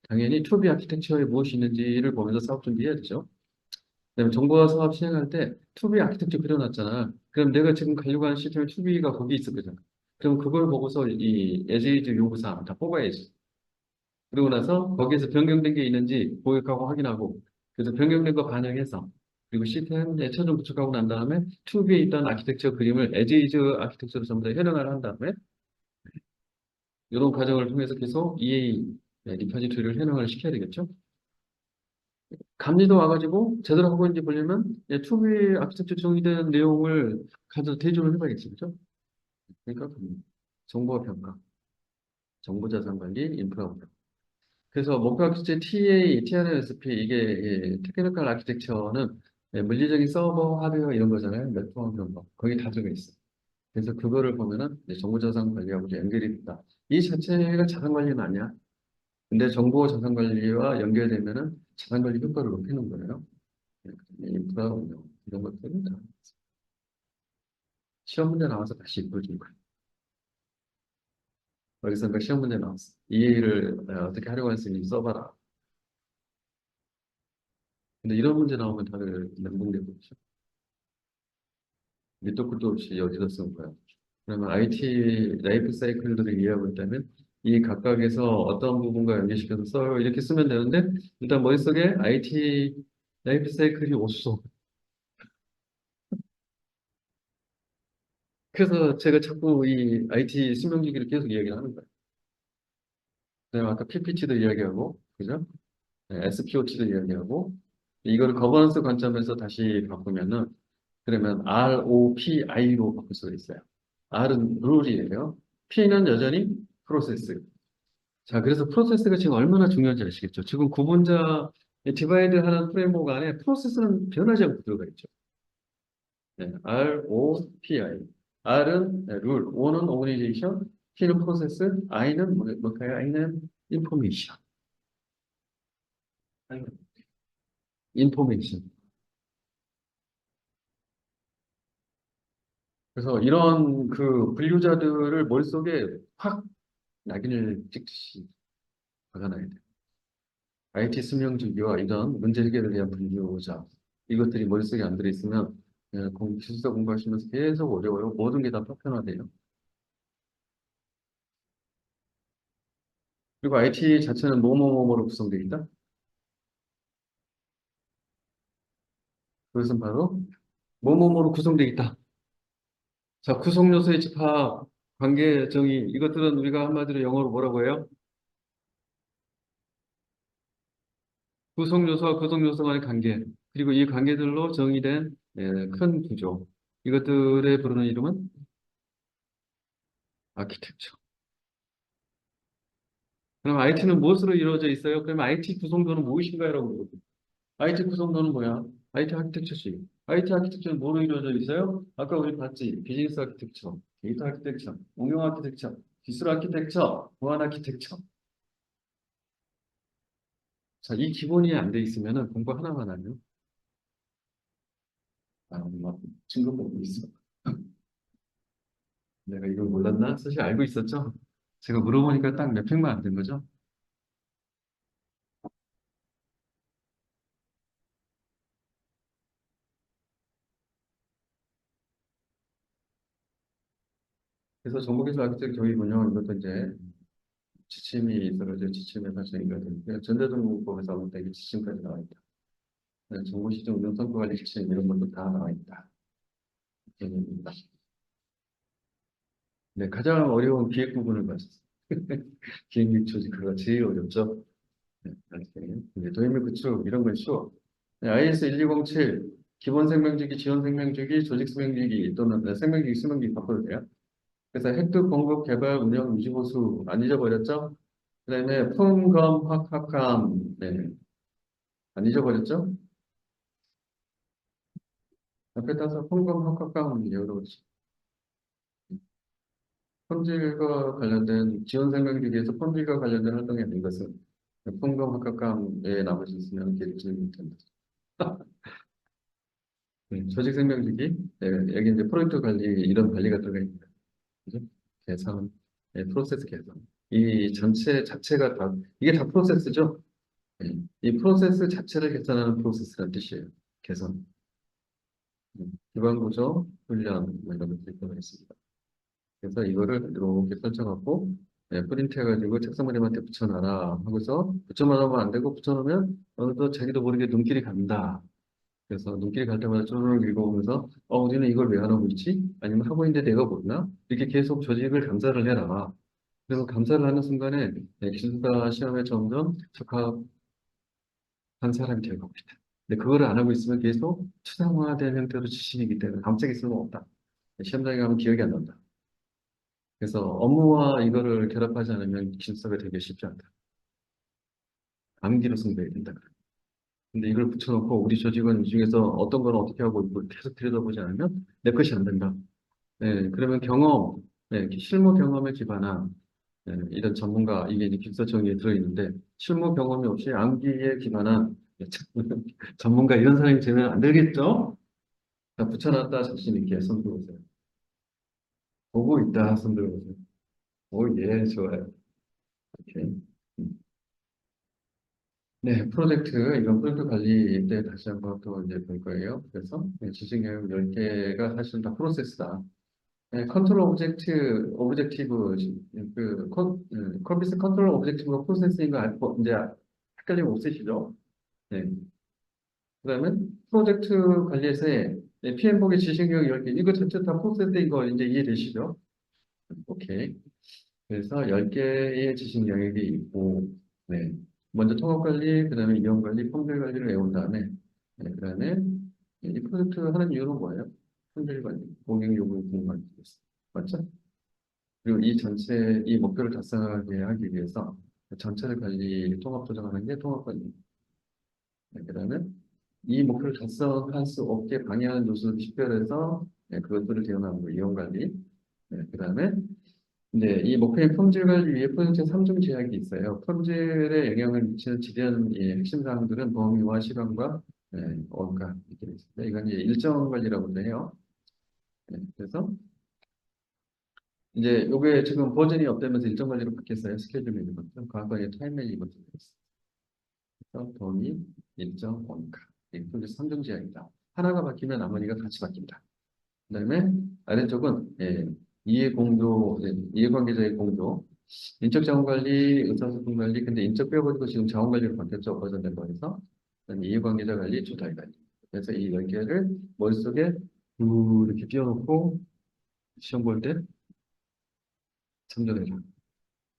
당연히 투비 아키텍처에 무엇이 있는지를 보면서 사업 준비해야 되죠. 그다음에 정보화 사업 시행할 때 투비 아키텍처 그려놨잖아. 그럼 내가 지금 가려고 하는 시스템의 투비가 거기 있을 거잖아. 그럼 그걸 보고서 이 에즈이즈 요구사항 다 뽑아야지. 그러고 나서 거기에서 변경된 게 있는지 고객하고 확인하고, 그래서 변경된 거 반영해서, 그리고 시스템에 최종 부착하고 난 다음에 투비에 있던 아키텍처 그림을 에즈이즈 아키텍처로 전부 다 현행화를 한 다음에 이런 과정을 통해서 계속 EA 리파지토리를 현행화를 시켜야 되겠죠. 감리도 와가지고 제대로 하고 있는지 보려면 투비 아키텍처 정의된 내용을 가서 대조를 해봐야겠죠. 그죠? 그러니까 정보 평가, 정보자산 관리, 인프라 운영. 그래서 목표 기체 TA, TRSP 이게 테크니컬 아키텍처는 물리적인 서버, 하드웨어 이런 거잖아요. 네트워크 이런 거. 거기 다 들어가 있어. 그래서 그거를 보면은 이제 정보자산 관리하고 이제 연결이 된다. 이 자체가 자산 관리는 아니야. 근데 정보 자산 관리와 연결되면은 자산 관리 효과를 높이는 거예요. 인프라 운영 이런 것들은 다 시험 문제 나와서 다시 보여준 거예요. 여기서 그 시험 문제 나왔어. 이 일을 어떻게 하려고 할 수 있는지 써봐라. 근데 이런 문제 나오면 다들 멘붕되고 있죠. 밑도 끝도 없이 어디다 쓴 거야. 그러면 IT 라이프 사이클들을 이해하고 있다면 이 각각에서 어떤 부분과 연계시켜서 써요. 이렇게 쓰면 되는데 일단 머릿속에 IT 라이프 사이클이 없어. 그래서 제가 자꾸 이 IT 수명주기를 계속 이야기를 하는 거예요. 그다음에 아까 PPT도 이야기하고, 그죠? 네, SPOT도 이야기하고, 이거를 거버넌스 관점에서 다시 바꾸면은, 그러면 ROPI로 바꿀 수가 있어요. R은 룰이에요. P는 여전히 프로세스. 자, 그래서 프로세스가 지금 얼마나 중요한지 아시겠죠? 지금 구분자 디바이드 하는 프레임워크 안에 프로세스는 변하지 않고 들어가 있죠. 네, ROPI. R은 룰, O는 오그니제이션, P는 프로세스, I는 뭘까요? I는 인포메이션. 인포메이션. 그래서 이런 그 분류자들을 머릿속에 확 낙인을 찍듯이 박아놔야 돼요. IT 수명주기와 이런 문제 해결을 위한 분류자. 이것들이 머릿속에 안 들어있으면 기술사 공부하시면서 계속 어려워요. 모든 게 다 파편화돼요. 그리고 IT 자체는 뭐뭐뭐뭐로 구성되어 있다. 그것은 바로 뭐뭐뭐로 구성되어 있다. 자, 구성요소의 집합, 관계 정의, 이것들은 우리가 한마디로 영어로 뭐라고 해요? 구성요소와 구성요소 간의 관계, 그리고 이 관계들로 정의된 큰 구조. 이것들의 부르는 이름은 아키텍처. 그럼 IT는 무엇으로 이루어져 있어요? 그럼 IT 구성도는 무엇인가요? 라고 물어보거든요. IT 구성도는 뭐야? IT 아키텍처지. IT 아키텍처는 뭐로 이루어져 있어요? 아까 우리 봤지? 비즈니스 아키텍처, 데이터 아키텍처, 응용 아키텍처, 기술 아키텍처, 보안 아키텍처. 자, 이 기본이 안 돼 있으면은 공부 하나만 하면 막 친구 보고 있어. 내가 이걸 몰랐나? 사실 알고 있었죠? 제가 물어보니까 딱 몇 팩만 안 된 거죠? 그래서 정보기술 아키텍처 교육은요, 이것도 이제 지침이 있어가지고 지침의 발전이거든요. 그러니까 전자정보법에서 아무 때 지침까지 나와 있다. 정보시장 운영성과 관리 지침 이런 것도 다 나와 있다. 입니다. 네, 가장 어려운 기획 부분을 봤었어요. 기획 및 조직화가 제일 어렵죠. 네, 나중에. 이제 도입 구축 이런 건 쉬워. 네, IS 1207 기본 생명주기, 지원 생명주기, 조직 생명주기 또는 생명주기, 수명주기 바꿔도 돼요. 그래서 획득, 공급, 개발, 운영, 유지, 보수 안 잊어버렸죠? 그다음에 품검, 확확함, 네, 안 잊어버렸죠? 옆에 따서 품검, 확확함 여러 품질과 관련된 지원 생명주기에서 품질과 관련된 활동이 아닌 것은 품검, 확확함에 남을 수 있으면 기획적이 된다. 조직 생명주기, 네, 여기 이제 프로젝트 관리 이런 관리가 들어가 있습니다. 그죠? 개선, 네, 프로세스 개선. 이 전체 자체가 다 이게 다 프로세스죠. 이 프로세스 자체를 개선하는 프로세스라는 뜻이에요. 개선. 기반 구조, 훈련 뭐 이런 것들이 들어가 있습니다. 그래서 이거를 이렇게 설정하고 프린트 해가지고 책상머리한테 붙여놔라 하고서 붙여놓으면 안 되고 붙여놓으면 어느덧 자기도 모르게 눈길이 간다. 그래서 눈길이 갈 때마다 쪼르륵 읽어보면서 우리는 이걸 왜 안 하고 있지? 아니면 하고 있는데 내가 모르나? 이렇게 계속 조직을 감사를 해라. 그래서 감사를 하는 순간에 기술사 시험에 점점 적합한 사람이 될 겁니다. 근데 그거를 안 하고 있으면 계속 추상화된 형태로 지식이기 때문에 감짝이 쓸모없다. 시험장에 가면 기억이 안 난다. 그래서 업무와 이거를 결합하지 않으면 기술사가 되게 쉽지 않다. 암기로 승부해야 된다. 근데 이걸 붙여놓고 우리 조직원 중에서 어떤 건 어떻게 하고 있고 계속 들여다보지 않으면 내 것이 안 된다. 네, 그러면 경험, 네, 실무 경험에 기반한 네, 이런 전문가, 이게 이제 기술사 정의에 들어있는데 실무 경험이 없이 암기에 기반한 전문가 이런 사람이 되면 안 되겠죠? 자, 붙여놨다 자신 있게 손 들어보세요. 보고 있다 손 들어보세요. 오, 예, 좋아요. 오케이. 네, 이런 프로젝트 관리 때 다시 한번 또 이제 볼 거예요. 그래서 네, 지식 내용 10개가 사실 다 프로세스다. 네, 컨트롤 오브젝티브, 컴퓨터 컨트롤 오브젝티브가 프로세스인 거 알고, 이제 헷갈리면 없으시죠? 네. 그 다음에 프로젝트 관리에서의 PM복의 지식 내용 10개, 이거 전체 다 프로세스인 거 이제 이해되시죠? 오케이. 그래서 10개의 지식 영역이 있고, 네. 먼저 통합 관리, 그 다음에 이용 관리, 품질 관리를 외운 다음에, 네. 그 다음에 이 프로젝트 하는 이유는 뭐예요? 품질 관리, 고객 요구 공유하기 위해서. 맞죠? 그리고 이 목표를 달성하게 하기 위해서 전체를 관리, 통합 조정하는 게 통합 관리. 네. 그 다음에 이 목표를 달성할 수 없게 방해하는 요소를 식별해서 네. 그것들을 대응하는 거, 이용 관리. 네. 그 다음에 네, 이 목표의 품질 관리 위에 프로젝트 3중 제약이 있어요. 품질에 영향을 미치는 지대한 핵심 사항들은 범위와 시간과 원가 이렇게 되어 있습니다. 이건 이제 일정 관리라고 해요. 네, 그래서 이제 요게 지금 버전이 업되면서 일정 관리로 바뀌었어요. 스케줄 매니지먼트. 과거에 타임 매니지먼트 있어요. 그래서 범위, 일정, 원가. 이 프로젝트 3중 제약이다. 하나가 바뀌면 나머지가 같이 바뀐다. 그다음에 아래쪽은 이해관계자의 공조, 인적 자원 관리, 의사소통 관리, 근데 인적 빼고도 지금 자원 관리로 바뀌었죠. 버전된 거에서. 그다음에 이해관계자 관리, 조달 관리. 그래서 이 10개를 머릿속에 이렇게 띄워놓고 시험 볼 때 참조해라.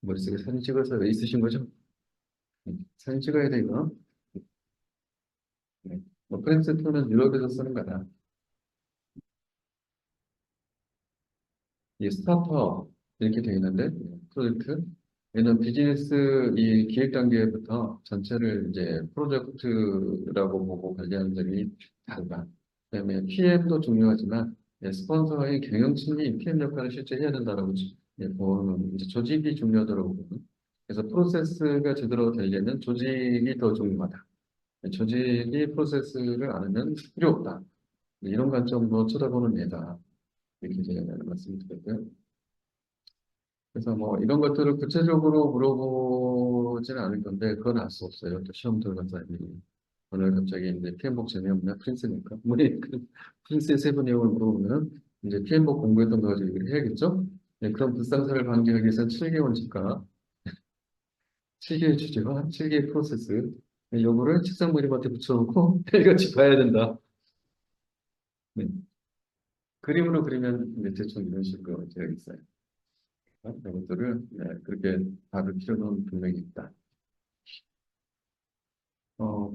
머릿속에 사진 찍어서 있으신 거죠? 사진 찍어야 돼, 이거. 네. 뭐, 프린스톤은 유럽에서 쓰는 거다. 이 스타트업 이렇게 되어 있는데 프로젝트 얘는 비즈니스 이 기획 단계부터 전체를 이제 프로젝트라고 보고 관리하는 점이 다르다. 그다음에 PM도 중요하지만 스폰서의 경영진이 PM 역할을 실제 해야 된다라고 보는 이제 조직이 중요하다고 보는. 그래서 프로세스가 제대로 되려면 조직이 더 중요하다. 조직이 프로세스를 안 하면 필요 없다. 이런 관점으로 쳐다보는 예다. 이렇게 제가 말씀드렸고요. 그래서 뭐 이런 것들을 구체적으로 물어보지는 않을 건데 그건 알 수 없어요. 또 시험 들어가서 오늘 갑자기 이제 피엠복 재미없나 프린스니까 우리 그 프린스의 세부 내용을 물어보면 이제 피엠복 공부했던 거 가지고 얘기를 해야겠죠? 네, 그럼 불상사를 방지하기 위해서는 7개 원칙과 7개의 주제와 7개의 프로세스 요거를 책상 머리맡에 붙여놓고 매일같이 봐야 된다. 네. 그림으로 그리면 이제 대충 이런 식으로 되어 있어요. 이런 것들을 그렇게 다룰 필요는 분명히 있다.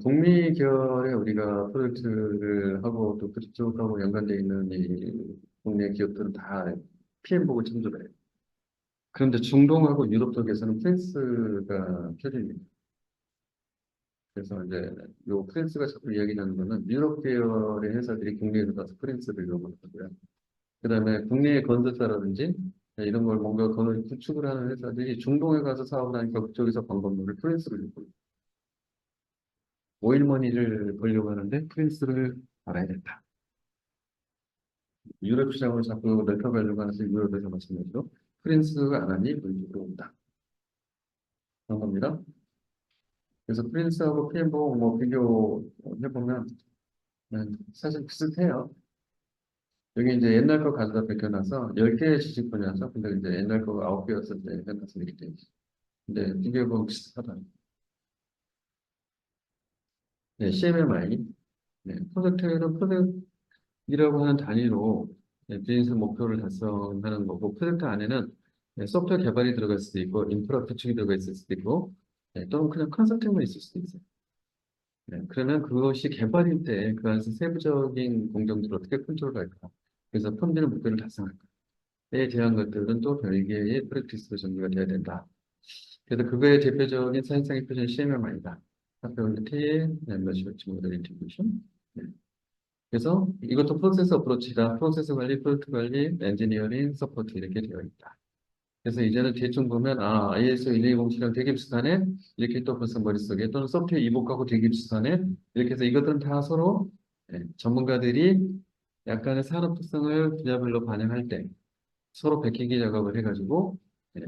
북미 계열의 우리가 프로젝트를 하고 또 그쪽하고 연관되어 있는 이 국내 기업들은 다 PM복을 참조를 해요. 그런데 중동하고 유럽 쪽에서는 프린스가 표준입니다. 그래서 이제 요 프린스가 자꾸 이야기하는 거는 유럽 계열의 회사들이 국내에 들어가서 프린스를 요구하고요. 그다음에 국내의 건설사라든지 이런 걸 뭔가 구축을 하는 회사들이 중동에 가서 사업을 하니까 그쪽에서 광범위를 프린스를 요구해요. 오일머니를 벌려고 하는데 프린스를 알아야 된다. 유럽 시장을 자꾸 넓혀가려고 하면서 유럽에서 마찬가지로 프린스가 안 하니 우리 쪽으로 온다. 그런 겁니다. 그래서 프린스하고 PM보 뭐 비교해보면 사실 비슷해요. 여기 이제 옛날 거 가져다 베껴놔서 10개의 지식 분야죠. 근데 이제 옛날 거 9개였을 때 해놨으면 이렇게 돼 있지. 근데 비교해보면 비슷하다. 네, CMMI. 네, 프로젝트는 프로젝트이라고 하는 단위로 비즈니스 목표를 달성하는 거고, 프로젝트 안에는 소프트웨어 개발이 들어갈 수도 있고, 인프라 구축이 들어가 있을 수도 있고, 또는 그냥 컨설팅만 있을 수도 있어요. 그러면 그것이 개발일 때 그 안에서 세부적인 공정들을 어떻게 컨트롤할까? 그래서 품질 목표를 달성할까? 대한 것들은 또 별개의 프랙티스로 전개가 돼야 된다. 그래서 그거의 대표적인 사회성의 표현 CMMI다. Capability, Membership Model Integration. 네. 그래서 이것도 프로세스 어프로치다. 프로세스 관리, 프로젝트 관리, 엔지니어링, 서포트 이렇게 되어 있다. 그래서 이제는 대충 보면 ISO 120이랑 되게 비슷하네. 이렇게 또 벌써 머릿속에 또는 소프트웨어 이복하고 되게 비슷하네. 이렇게 해서 이것들은 다 서로 전문가들이 약간의 산업 특성을 분야별로 반영할 때 서로 베끼기 작업을 해가지고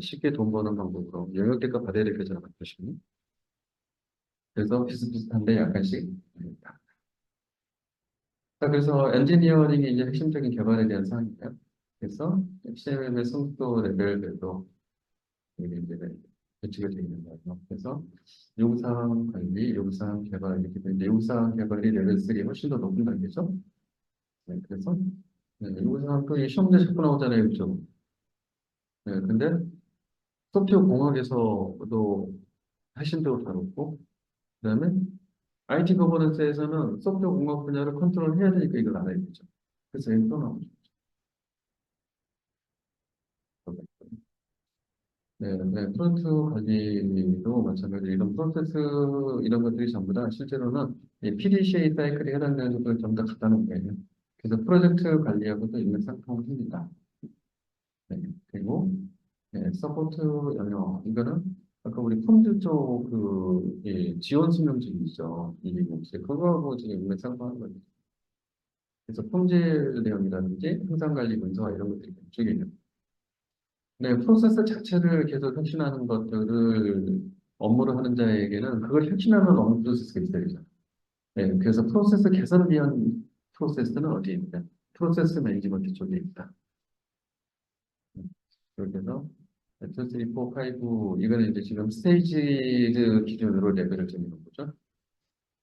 쉽게 돈 버는 방법으로 영역대가 받아야 될 거잖아. 보시면. 그래서 비슷비슷한데 약간씩. 자, 그래서 엔지니어링이 이제 핵심적인 개발에 대한 사항이에요. 그래서 CMM의 성숙도 레벨별로 이게 이제 배치가 되어 있는 거예요. 그래서 요구사항 관리, 요구사항 개발 이렇게 되는데 요구사항 개발이 레벨 3 훨씬 더 높은 단계죠. 네, 그래서 요구사항도 이 시험 문제 자꾸 나오잖아요, 그죠? 네, 근데 소프트웨어 공학에서도 훨씬 더 다루고, 그다음에 IT 거버넌스에서는 소프트웨어 공학 분야를 컨트롤해야 되니까 이걸 알아야 되죠. 그래서 여기 또 나오죠. 네, 네, 프론트 관리도 마찬가지로 이런 프로세스 이런 것들이 전부 다 실제로는 이 PDCA 사이클에 해당되는 것들을 전부 다 갖다 놓은 거예요. 그래서 프로젝트 관리하고도 인맥상통합니다. 네, 그리고 서포트 영역 이거는 아까 우리 폼즈 쪽그 지원 수명증이죠. 이 몫이 그거하고 지금 인맥상통하는 거죠. 그래서 품질 내용이라든지 생산 관리 문서와 이런 것들이 이쪽에 있는 네, 프로세스 자체를 계속 혁신하는 것들을 업무를 하는 자에게는 그걸 혁신하는 업무 프로세스가 있어야 되잖아요. 네, 그래서 프로세스 개선을 위한 프로세스는 어디에 있냐? 프로세스 매니지먼트 쪽에 있다. 그렇게 해서 2, 3, 4, 5 이거는 이제 지금 스테이지 기준으로 레벨을 정해놓은 거죠.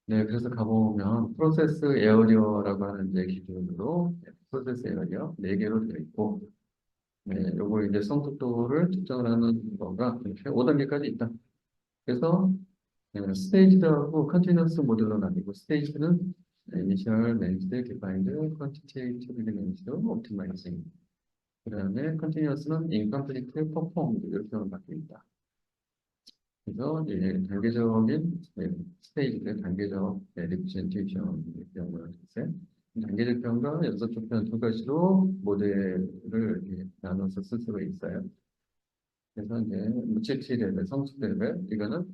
네, 그래서 가보면 프로세스 에어리어라고 하는 이제 기준으로 프로세스 에어리어 4개로 되어 있고 네, 요거 이제 성숙도를 측정을 하는 거가 이렇게 5단계까지 있다. 그래서 스테이지하고 컨티뉴어스 모델로 나뉘고 스테이지는 이니셜, 매니지드, 디파인드, 퀀티테이티브리 매니지드, 옵티마이징. 그다음에 컨티뉴어스는 인컴플리트, 퍼포먼드 이렇게 바뀝니다. 그래서 이제 단계적인 스테이지들, 단계적 리프레젠테이션 경우를 있어요. 단계적 평가, 연속적 평가 두 가지로 모델을 이렇게 나눠서 쓸 수가 있어요. 그래서 이제 무채취 레벨, 성숙 레벨, 이거는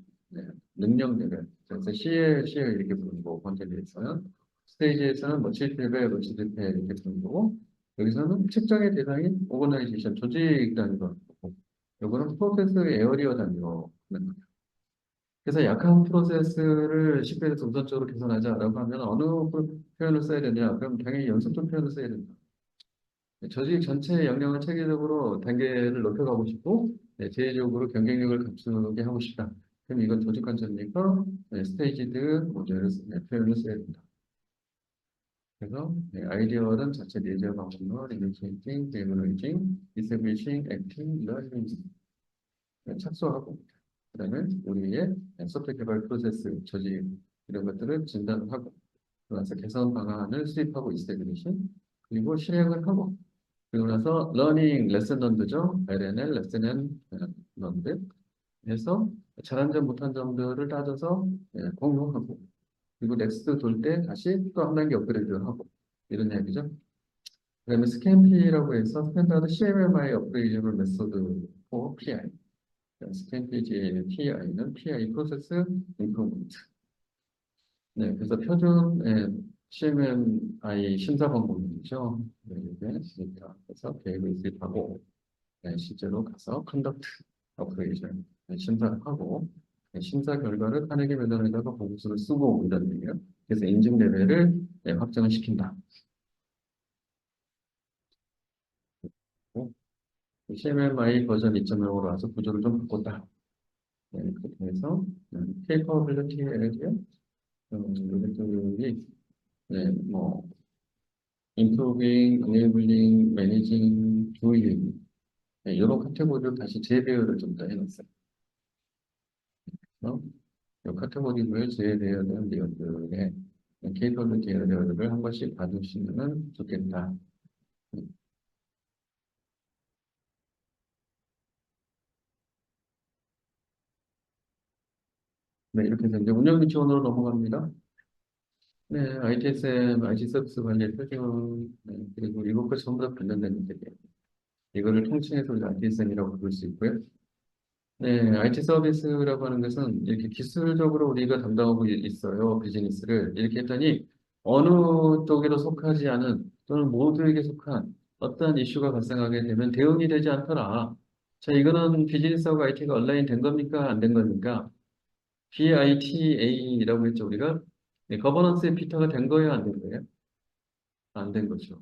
능력 레벨. 그래서 CL 이렇게 부르는 거고, 컨텐츠에서는 스테이지에서는 무채취 레벨, 무채취 레벨 이렇게 부르는 거고, 여기서는 측정의 대상이 오거나이제이션, 조직 단위로 하는 거고, 요거는 프로세스 에어리어 단위로 하는 거예요. 그래서 약한 프로세스를 10배에서 우선적으로 개선하자라고 하면 어느 표현을 써야 되냐? 그럼 당연히 연속적 표현을 써야 된다. 조직 전체 역량을 체계적으로 단계를 높여가고 싶고, 제외적으로 경쟁력을 갖추게 하고 싶다. 그럼 이건 조직 관점이니까 스테이지드 모델을 표현을 써야 된다. 그래서 아이디어는 자체 내재 방법론, 이니시에이팅, 데이머레이징, 디스블리싱, 액팅, 러닝 착수하고 그다음에 우리의 소프트웨어 개발 프로세스, 조직 이런 것들을 진단하고 그래서 개선 방안을 수립하고 이스태블리싱 그리고 실행을 하고 그리고 나서 러닝 레슨 런드죠. LNL 레슨 앤 런드 해서 잘한 점 못한 점들을 따져서 공유하고 그리고 넥스트 돌 때 다시 또 한 단계 업그레이드를 하고 이런 이야기죠. 그다음에 스캔피라고 해서 스탠다드 CMMI 업그레이드블 메소드 for PI 스캔피지의 PI는 PI 프로세스 임프루먼트 네, 그래서 표준 CMMI 심사 방법이죠. 네, 이게 있습니다. 그래서 계획을 수립하고 실제로 가서 컨덕트 오퍼레이션 심사를 하고 심사 결과를 카네기 메달에다가 보고서를 쓰고 이런 얘기예요. 그래서 인증 레벨을 확정을 시킨다. CMMI 버전 2.0으로 와서 구조를 좀 바꿨다. 네, 그렇게 해서 케이퍼빌리티 에리어 이것들이 뭐 improving, enabling, managing, doing 이런 카테고리를 다시 재배열을 좀 더 해놨어요. 그래서 이 카테고리를 재배해야 되는 내용들의 케이퍼빌리티 에리어를 한 번씩 봐두시면 좋겠다. 네, 이렇게 해서 이제 운영 지원으로 넘어갑니다. 네, ITSM, IT 서비스 관리 표준, 네, 그리고 이것과 전부 다 관련된 문제예요. 이거를 통칭해서 우리가 ITSM이라고 부를 수 있고요. 네, IT 서비스라고 하는 것은 이렇게 기술적으로 우리가 담당하고 있어요, 비즈니스를. 이렇게 했더니 어느 쪽에도 속하지 않은 또는 모두에게 속한 어떠한 이슈가 발생하게 되면 대응이 되지 않더라. 자, 이거는 비즈니스하고 IT가 얼라인 된 겁니까? 안 된 겁니까? BITA라고 했죠, 우리가. 네, 거버넌스의 비타가 된 거예요, 안 된 거예요? 안 된 거죠.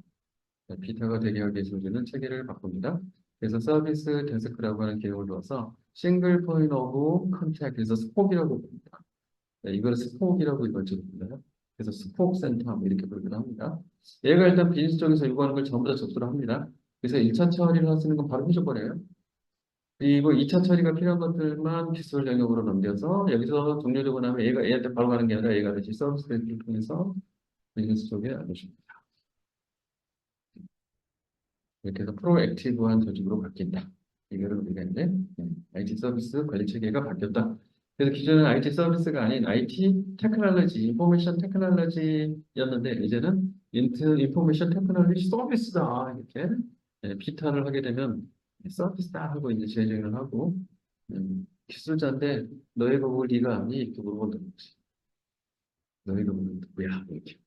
네, 비타가 되게 하기 위해서 우리는 체계를 바꿉니다. 그래서 서비스 데스크라고 하는 기능을 넣어서 싱글 포인트 오브 컨택, 그래서 스폭이라고 부릅니다. 네, 이걸 스폭이라고 이걸 부르나요? 그래서 스폭 센터 뭐 이렇게 부르기도 합니다. 얘가 일단 비즈니스 쪽에서 요구하는 걸 전부 다 접수를 합니다. 그래서 1차 처리를 할 수 있는 건 바로 해줘버려요. 그리고 2차 처리가 필요한 것들만 기술 영역으로 넘겨서 여기서 종료되고 나면 얘한테 바로 가는 게 아니라 얘가 다시 서비스 데스크를 통해서 비즈니스 쪽에 알려줍니다. 이렇게 해서 프로액티브한 조직으로 바뀐다. 이거를 우리가 이제 IT 서비스 관리 체계가 바뀌었다. 그래서 기존에는 IT 서비스가 아닌 IT 테크놀로지, 인포메이션 테크놀로지였는데 이제는 인포메이션 테크놀로지 서비스다. 이렇게 피타를 하게 되면 서비스다 하고 이제 재정을 하고 기술자인데 너희가 그걸 네가 아니? 이렇게 물어본다는 거지. 너희가 그걸 누구야? 이렇게.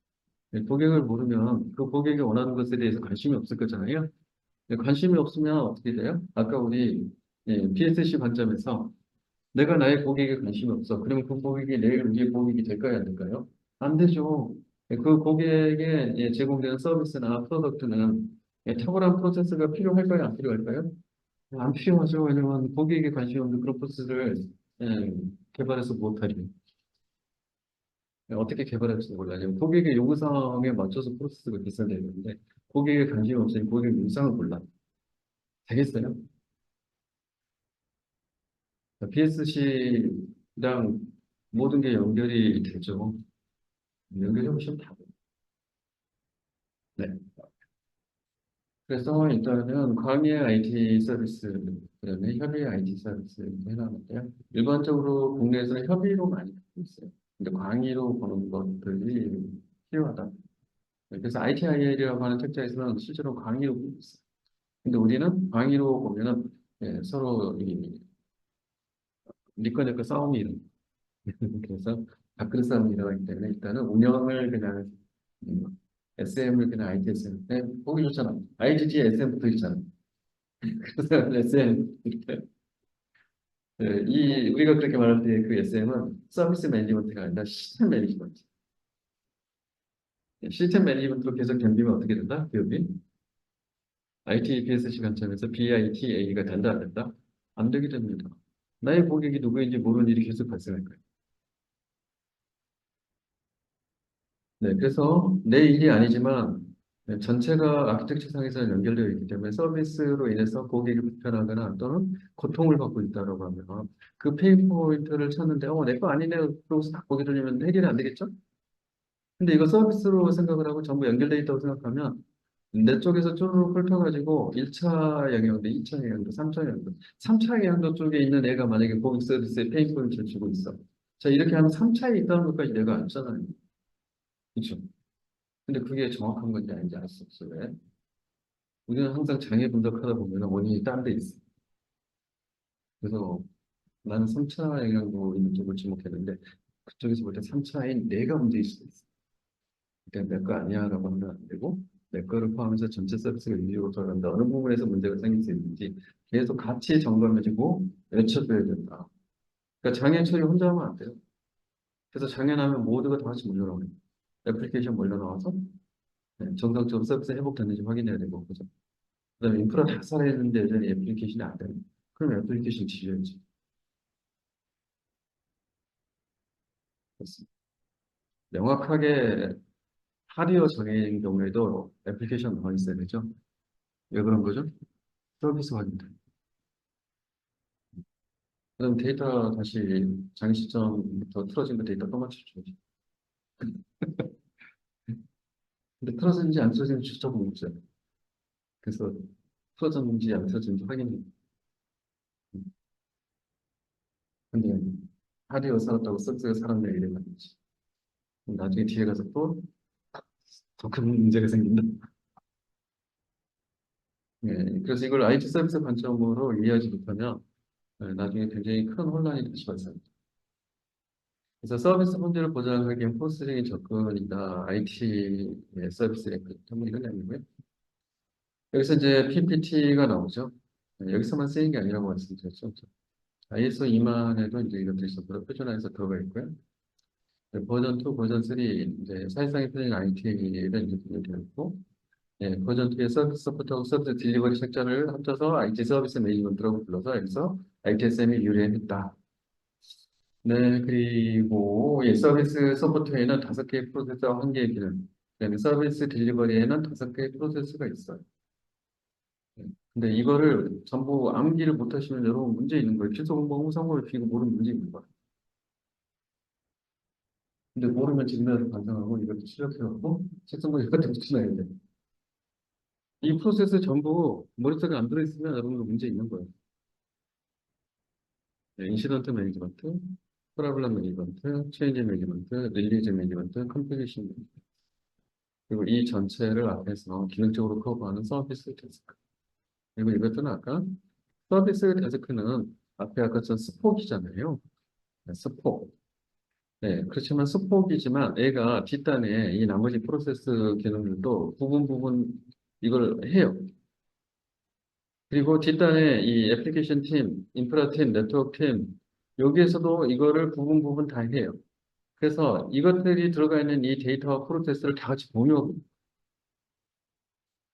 고객을 모르면 그 고객이 원하는 것에 대해서 관심이 없을 거잖아요. 관심이 없으면 어떻게 돼요? 아까 우리 PSC 관점에서 내가 나의 고객에 관심이 없어. 그러면 그 고객이 내일 우리의 고객이 될까요? 안 될까요? 안 되죠. 그 고객에게 제공되는 서비스나 프로덕트는 탁월한 프로세스가 필요할까요? 안 필요할까요? 안 필요하죠. 왜냐면 고객에게 관심이 없는 그런 프로세스를 개발해서 못하리. 어떻게 개발할지도 몰라요. 고객의 요구사항에 맞춰서 프로세스가 개선되야 되는데 고객에 관심이 없으니 고객의 요구사항을 몰라. 되겠어요? PSC랑 모든 게 연결이 되죠. 연결해 보시면 다 돼요. 네. 그래서 일단은 광의 IT 서비스, 그다음에 협의 IT 서비스 이렇게 해놨는데요. 일반적으로 국내에서는 협의로 많이 하고 있어요. 근데 광의로 보는 것들이 필요하다. 그래서 ITIL이라고 하는 책자에서는 실제로 광의로 보고 있어요. 근데 우리는 광의로 보면은 서로 니꺼 내꺼 싸움이 일어나요. 그래서 밥그릇 싸움이 일어나기 때문에 일단은 운영을 그냥 SM을 그냥 ITSM 보기 좋잖아. IGG SM 붙어 있잖아. 그래서 SM 이렇게 이 우리가 그렇게 말할 때 그 SM은 서비스 매니지먼트가 아니라 시스템 매니지먼트. 시스템 매니지먼트로 계속 견디면 어떻게 된다? 기업이 IT BSC 관점에서 BITA가 된다 안 된다? 안 되게 됩니다. 나의 고객이 누구인지 모르는 일이 계속 발생할 거예요. 네, 그래서 내 일이 아니지만 전체가 아키텍처상에서 연결되어 있기 때문에 서비스로 인해서 고객이 불편하거나 또는 고통을 받고 있다고 하면 그 페인 포인트를 찾는데 내 거 아니네 그러고서 딱 보게 되면 해결이 안 되겠죠? 근데 이거 서비스로 생각을 하고 전부 연결되어 있다고 생각하면 내 쪽에서 쪼르륵 훑어가지고 1차 영역도, 2차 영역도, 3차 영역도, 3차 영역도 쪽에 있는 애가 만약에 고객 서비스에 페인 포인트를 주고 있어. 자, 이렇게 하면 3차에 있다는 것까지 내가 알잖아요. 그렇죠? 근데 그게 정확한 건지 아닌지 알 수 없어요. 왜? 우리는 항상 장애 분석하다 보면 원인이 딴 데 있어. 그래서 나는 3차 영향도 있는 쪽을 지목했는데 그쪽에서 볼 때 3차인 내가 문제일 수도 있어. 그러니까 내 거 아니야라고 하면 안 되고 내 거를 포함해서 전체 서비스가 유지로 돌아간다. 어느 부분에서 문제가 생길 수 있는지 계속 같이 점검해주고 외쳐줘야 된다. 그러니까 장애 처리 혼자 하면 안 돼요. 그래서 장애 나면 모두가 다 같이 몰려나와요. 애플리케이션 몰려나와서 정상적으로 서비스 회복됐는지 확인해야 되고 그죠? 그다음에 인프라 다 살아있는데 여전히 애플리케이션이 안 되는. 그럼 애플리케이션 지져야지. 그렇습니다. 명확하게 하드웨어 장애인 경우에도 애플리케이션 나와 있어야 되죠. 왜 그런 거죠? 서비스 확인돼. 그럼 데이터 다시 장애 시점부터 틀어진 거 데이터 또 맞춰줘야지. 근데 틀어졌는지 안 틀어졌는지 추적은 없어요. 그래서 틀어졌는지 안 틀어졌는지 확인해. 근데 하드웨어 살았다고 서비스가 살았네 이래 말이지. 나중에 뒤에 가서 또 더 큰 문제가 생긴다. 예, 그래서 이걸 IT 서비스 관점으로 이해하지 못하면 나중에 굉장히 큰 혼란이 다시 발생합니다. 그래서 서비스 품질을 보장하기 위한 포스적인 접근이다. IT의 서비스의 뭐 이런 내용이고요. 여기서 이제 PPT가 나오죠. 여기서만 쓰인 게 아니라고 말씀드렸죠. ISO 2만에도 이제 이것들이 전부 표준화해서 들어가 있고요. 버전 2, 버전 3, 이제 사실상의 표준 IT를 이제 분류되어 있고, 버전 2의 서비스 서포트하고 서비스 딜리버리 색자를 합쳐서 IT 서비스 매니지먼트라고 불러서 여기서 ITSM이 유래했다. 네, 그리고 서비스 서포트에는 5개의 프로세서와 1개의 기능, 그다음에 서비스 딜리버리에는 5개의 프로세서가 있어요. 근데 이거를 전부 암기를 못하시면 여러분 문제 있는 거예요. 필수 공부 후성을 피고 모르는 문제 있는 거예요. 근데 모르면 직면에서 반성하고 이것도 출력해갖고 책상고에 이것도 붙여놔야 돼. 이 프로세스 전부 머릿속에 안 들어있으면 여러분도 문제 있는 거예요. 인시던트 매니지먼트, 프로블럼 매니지먼트, 체인지 매니지먼트, 릴리즈 매니지먼트, 컴플리션 매니지먼트. 그리고 이 전체를 앞에서 기능적으로 커버하는 서비스 데스크. 그리고 이것들은 아까 서비스 데스크는 앞에 아까처럼 스포키잖아요. 스포. 네, 그렇지만 스포키지만 얘가 뒷단에 이 나머지 프로세스 기능들도 부분 부분 이걸 해요. 그리고 뒷단에 이 애플리케이션 팀, 인프라 팀, 네트워크 팀, 여기에서도 이거를 부분 부분 다 해요. 그래서 이것들이 들어가 있는 이 데이터와 프로세스를 다 같이 공유하고,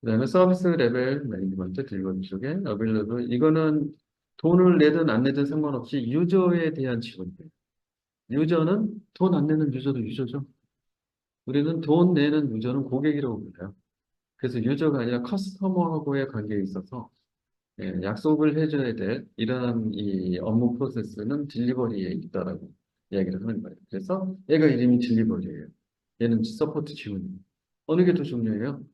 그다음에 서비스 레벨 매니지먼트 딜리버리 쪽에 어빌러블, 이거는 돈을 내든 안 내든 상관없이 유저에 대한 지원이에요. 유저는 돈 안 내는 유저도 유저죠. 우리는 돈 내는 유저는 고객이라고 불러요. 그래서 유저가 아니라 커스터머하고의 관계에 있어서 약속을 해줘야 될 이러한 이 업무 프로세스는 딜리버리에 있다라고 이야기를 하는 거예요. 그래서 얘가 이름이 딜리버리예요. 얘는 서포트 지원이에요. 어느 게 더 중요해요?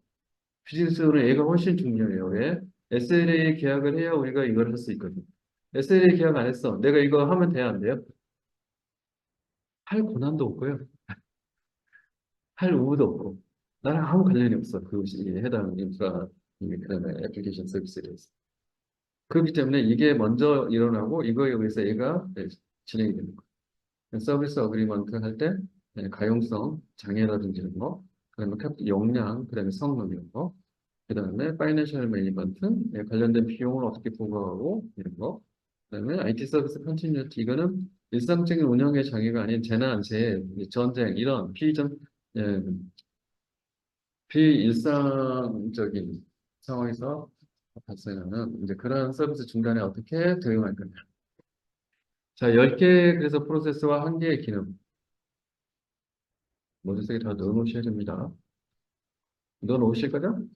비즈니스는 얘가 훨씬 중요해요. 왜? SLA 계약을 해야 우리가 이걸 할 수 있거든. SLA 계약 안 했어. 내가 이거 하면 돼야 안 돼요? 할 권한도 없고요. 할 의무도 없고. 나랑 아무 관련이 없어. 그것이 해당 인프라, 그다음에 애플리케이션 서비스에 대해서. 그렇기 때문에 이게 먼저 일어나고 이거에 의해서 얘가 진행이 되는 거예요. 서비스 어그리먼트 할 때 가용성, 장애라든지 이런 거, 그다음에 용량, 그다음에 성능 이런 거, 그다음에 파이낸셜 매니지먼트 관련된 비용을 어떻게 부과하고 이런 거, 그다음에 IT 서비스 컨티뉴티 이거는 일상적인 운영의 장애가 아닌 재난, 재해, 전쟁 이런 예, 비일상적인 상황에서 발생하는 이제 그런 서비스 중단에 어떻게 대응할 거냐. 자, 10개 그래서 프로세스와 1개의 기능. 머릿속에 다 넣어놓으셔야 됩니다. 넣어놓으실 거죠?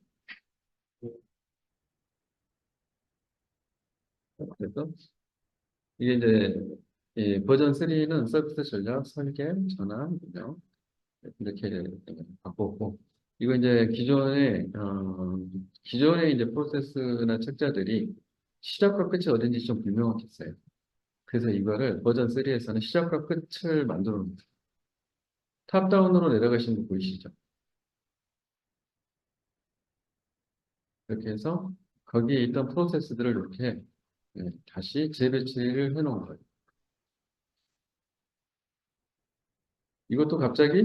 그래서 이게 이제 이 버전 3는 서비스 전략, 설계, 전환, 운영 이렇게 바꿨고 이거 이제 기존의 이제 프로세스나 책자들이 시작과 끝이 어딘지 좀 불명확했어요. 그래서 이거를 버전 3에서는 시작과 끝을 만들어 놓은 탑다운으로 내려가시는 거 보이시죠? 이렇게 해서 거기에 있던 프로세스들을 이렇게 다시 재배치를 해놓은 거예요. 이것도 갑자기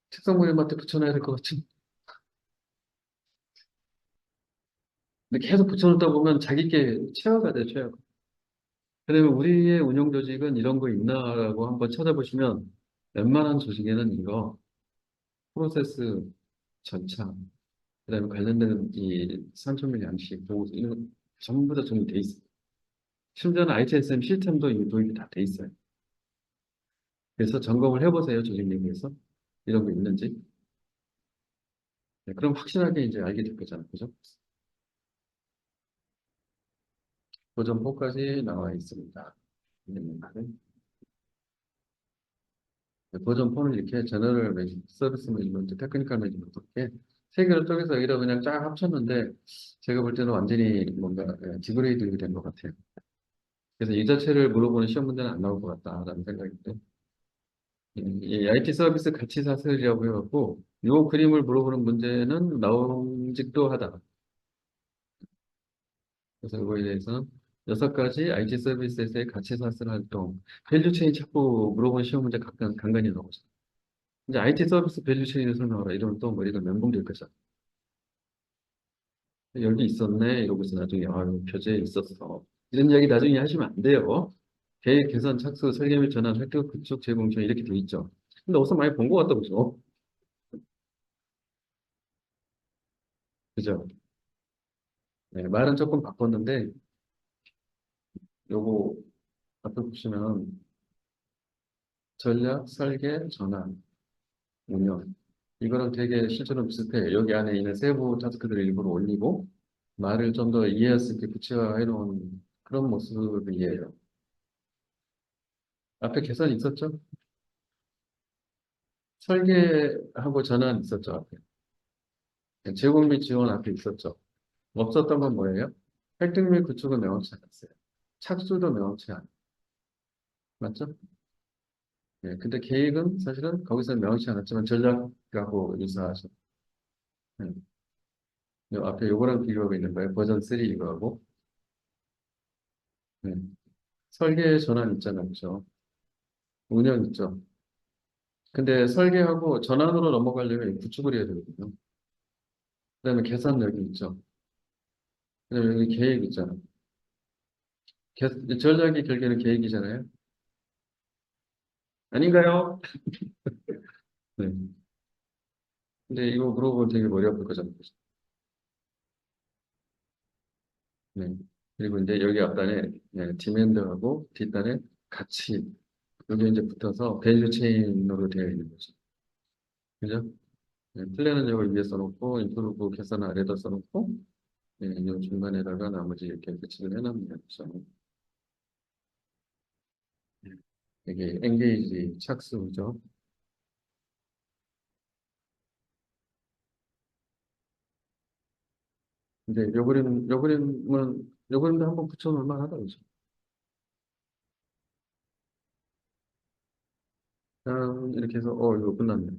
특성 모임한테 붙여놔야 될 것 같은. 근데 계속 붙여놓다 보면 자기께 체화가 돼, 체화가. 그러면 우리의 운영 조직은 이런 거 있나라고 한번 찾아보시면 웬만한 조직에는 이거 프로세스 전차, 그다음에 관련된 이 산출물 양식, 보고 이런 거 전부 다 정리돼 있어요. 심지어는 ITSM 시스템도 이미 도입이 다 돼 있어요. 그래서 점검을 해보세요, 조직 내부에서 이런 거 있는지. 그럼 확실하게 이제 알게 될 거잖아요, 그죠? 버전 4까지 나와 있습니다. 버전 4는 이렇게 제너럴 서비스 매니지먼트, 테크니컬 매니지먼트 이렇게 세 개를 쪼개서 여기다 그냥 쫙 합쳤는데 제가 볼 때는 완전히 뭔가 디그레이드 된 것 같아요. 그래서 이 자체를 물어보는 시험 문제는 안 나올 것 같다라는 생각인데, 이 IT 서비스 가치 사슬이라고 해갖고, 이 그림을 물어보는 문제는 나옴직도 하다. 그래서 이거에 대해서는 6가지 IT 서비스에서의 가치 사슬 활동, 밸류 체인 자꾸 물어보는 시험 문제 간간히 나오죠. 이제 IT 서비스 밸류 체인을 설명하라 이러면 또 머리가 멘붕될 거죠. 여기 있었네 이러고서 나중에 아유 표제에 있었어. 이런 이야기 나중에 하시면 안 돼요. 계획, 개선, 착수, 설계 및 전환, 획득, 구축, 제공, 지원 이렇게 돼 있죠. 근데 어디서 많이 본 것 같다 그죠? 그죠? 네, 말은 조금 바꿨는데 요거 앞에 보시면 전략, 설계, 전환, 운영 이거랑 되게 실제로 비슷해요. 여기 안에 있는 세부 타스크들을 일부러 올리고 말을 좀 더 이해할 수 있게 구체화해 놓은 그런 모습이에요. 앞에 계산 있었죠? 설계하고 전환 있었죠, 앞에. 제공 및 지원 앞에 있었죠. 없었던 건 뭐예요? 획득 및 구축은 명확치 않았어요. 착수도 명확치 않아요. 맞죠? 예, 근데 계획은 사실은 거기서 명확치 않았지만 전략하고 유사하죠. 예, 요 앞에 요거랑 비교하고 있는 거예요. 버전 3 이거하고. 예, 설계 전환 있잖아요. 그죠? 운영 있죠. 근데 설계하고 전환으로 넘어가려면 구축을 해야 되거든요. 그다음에 계산력이 있죠. 그다음에 여기 계획 있잖아. 전략이 결국에는 계획이잖아요. 아닌가요? 네. 근데 이거 물어보면 되게 머리 아플 거잖아요. 네. 그리고 이제 여기 앞단에 네, 디맨드하고 뒷단에 가치 여기 이제 붙어서 밸류 체인으로 되어 있는 거죠. 그죠? 네, 플랜은 여기 위에 써놓고 인프루브 계산은 아래다 써놓고 네, 이 중간에다가 나머지 이렇게 배치를 해놨네요. 그죠? 네. 이게 엔게이지 착수죠. 근데 요 그림도 한번 붙여놓을 만하다 그죠? 이렇게 해서 이거 끝났네.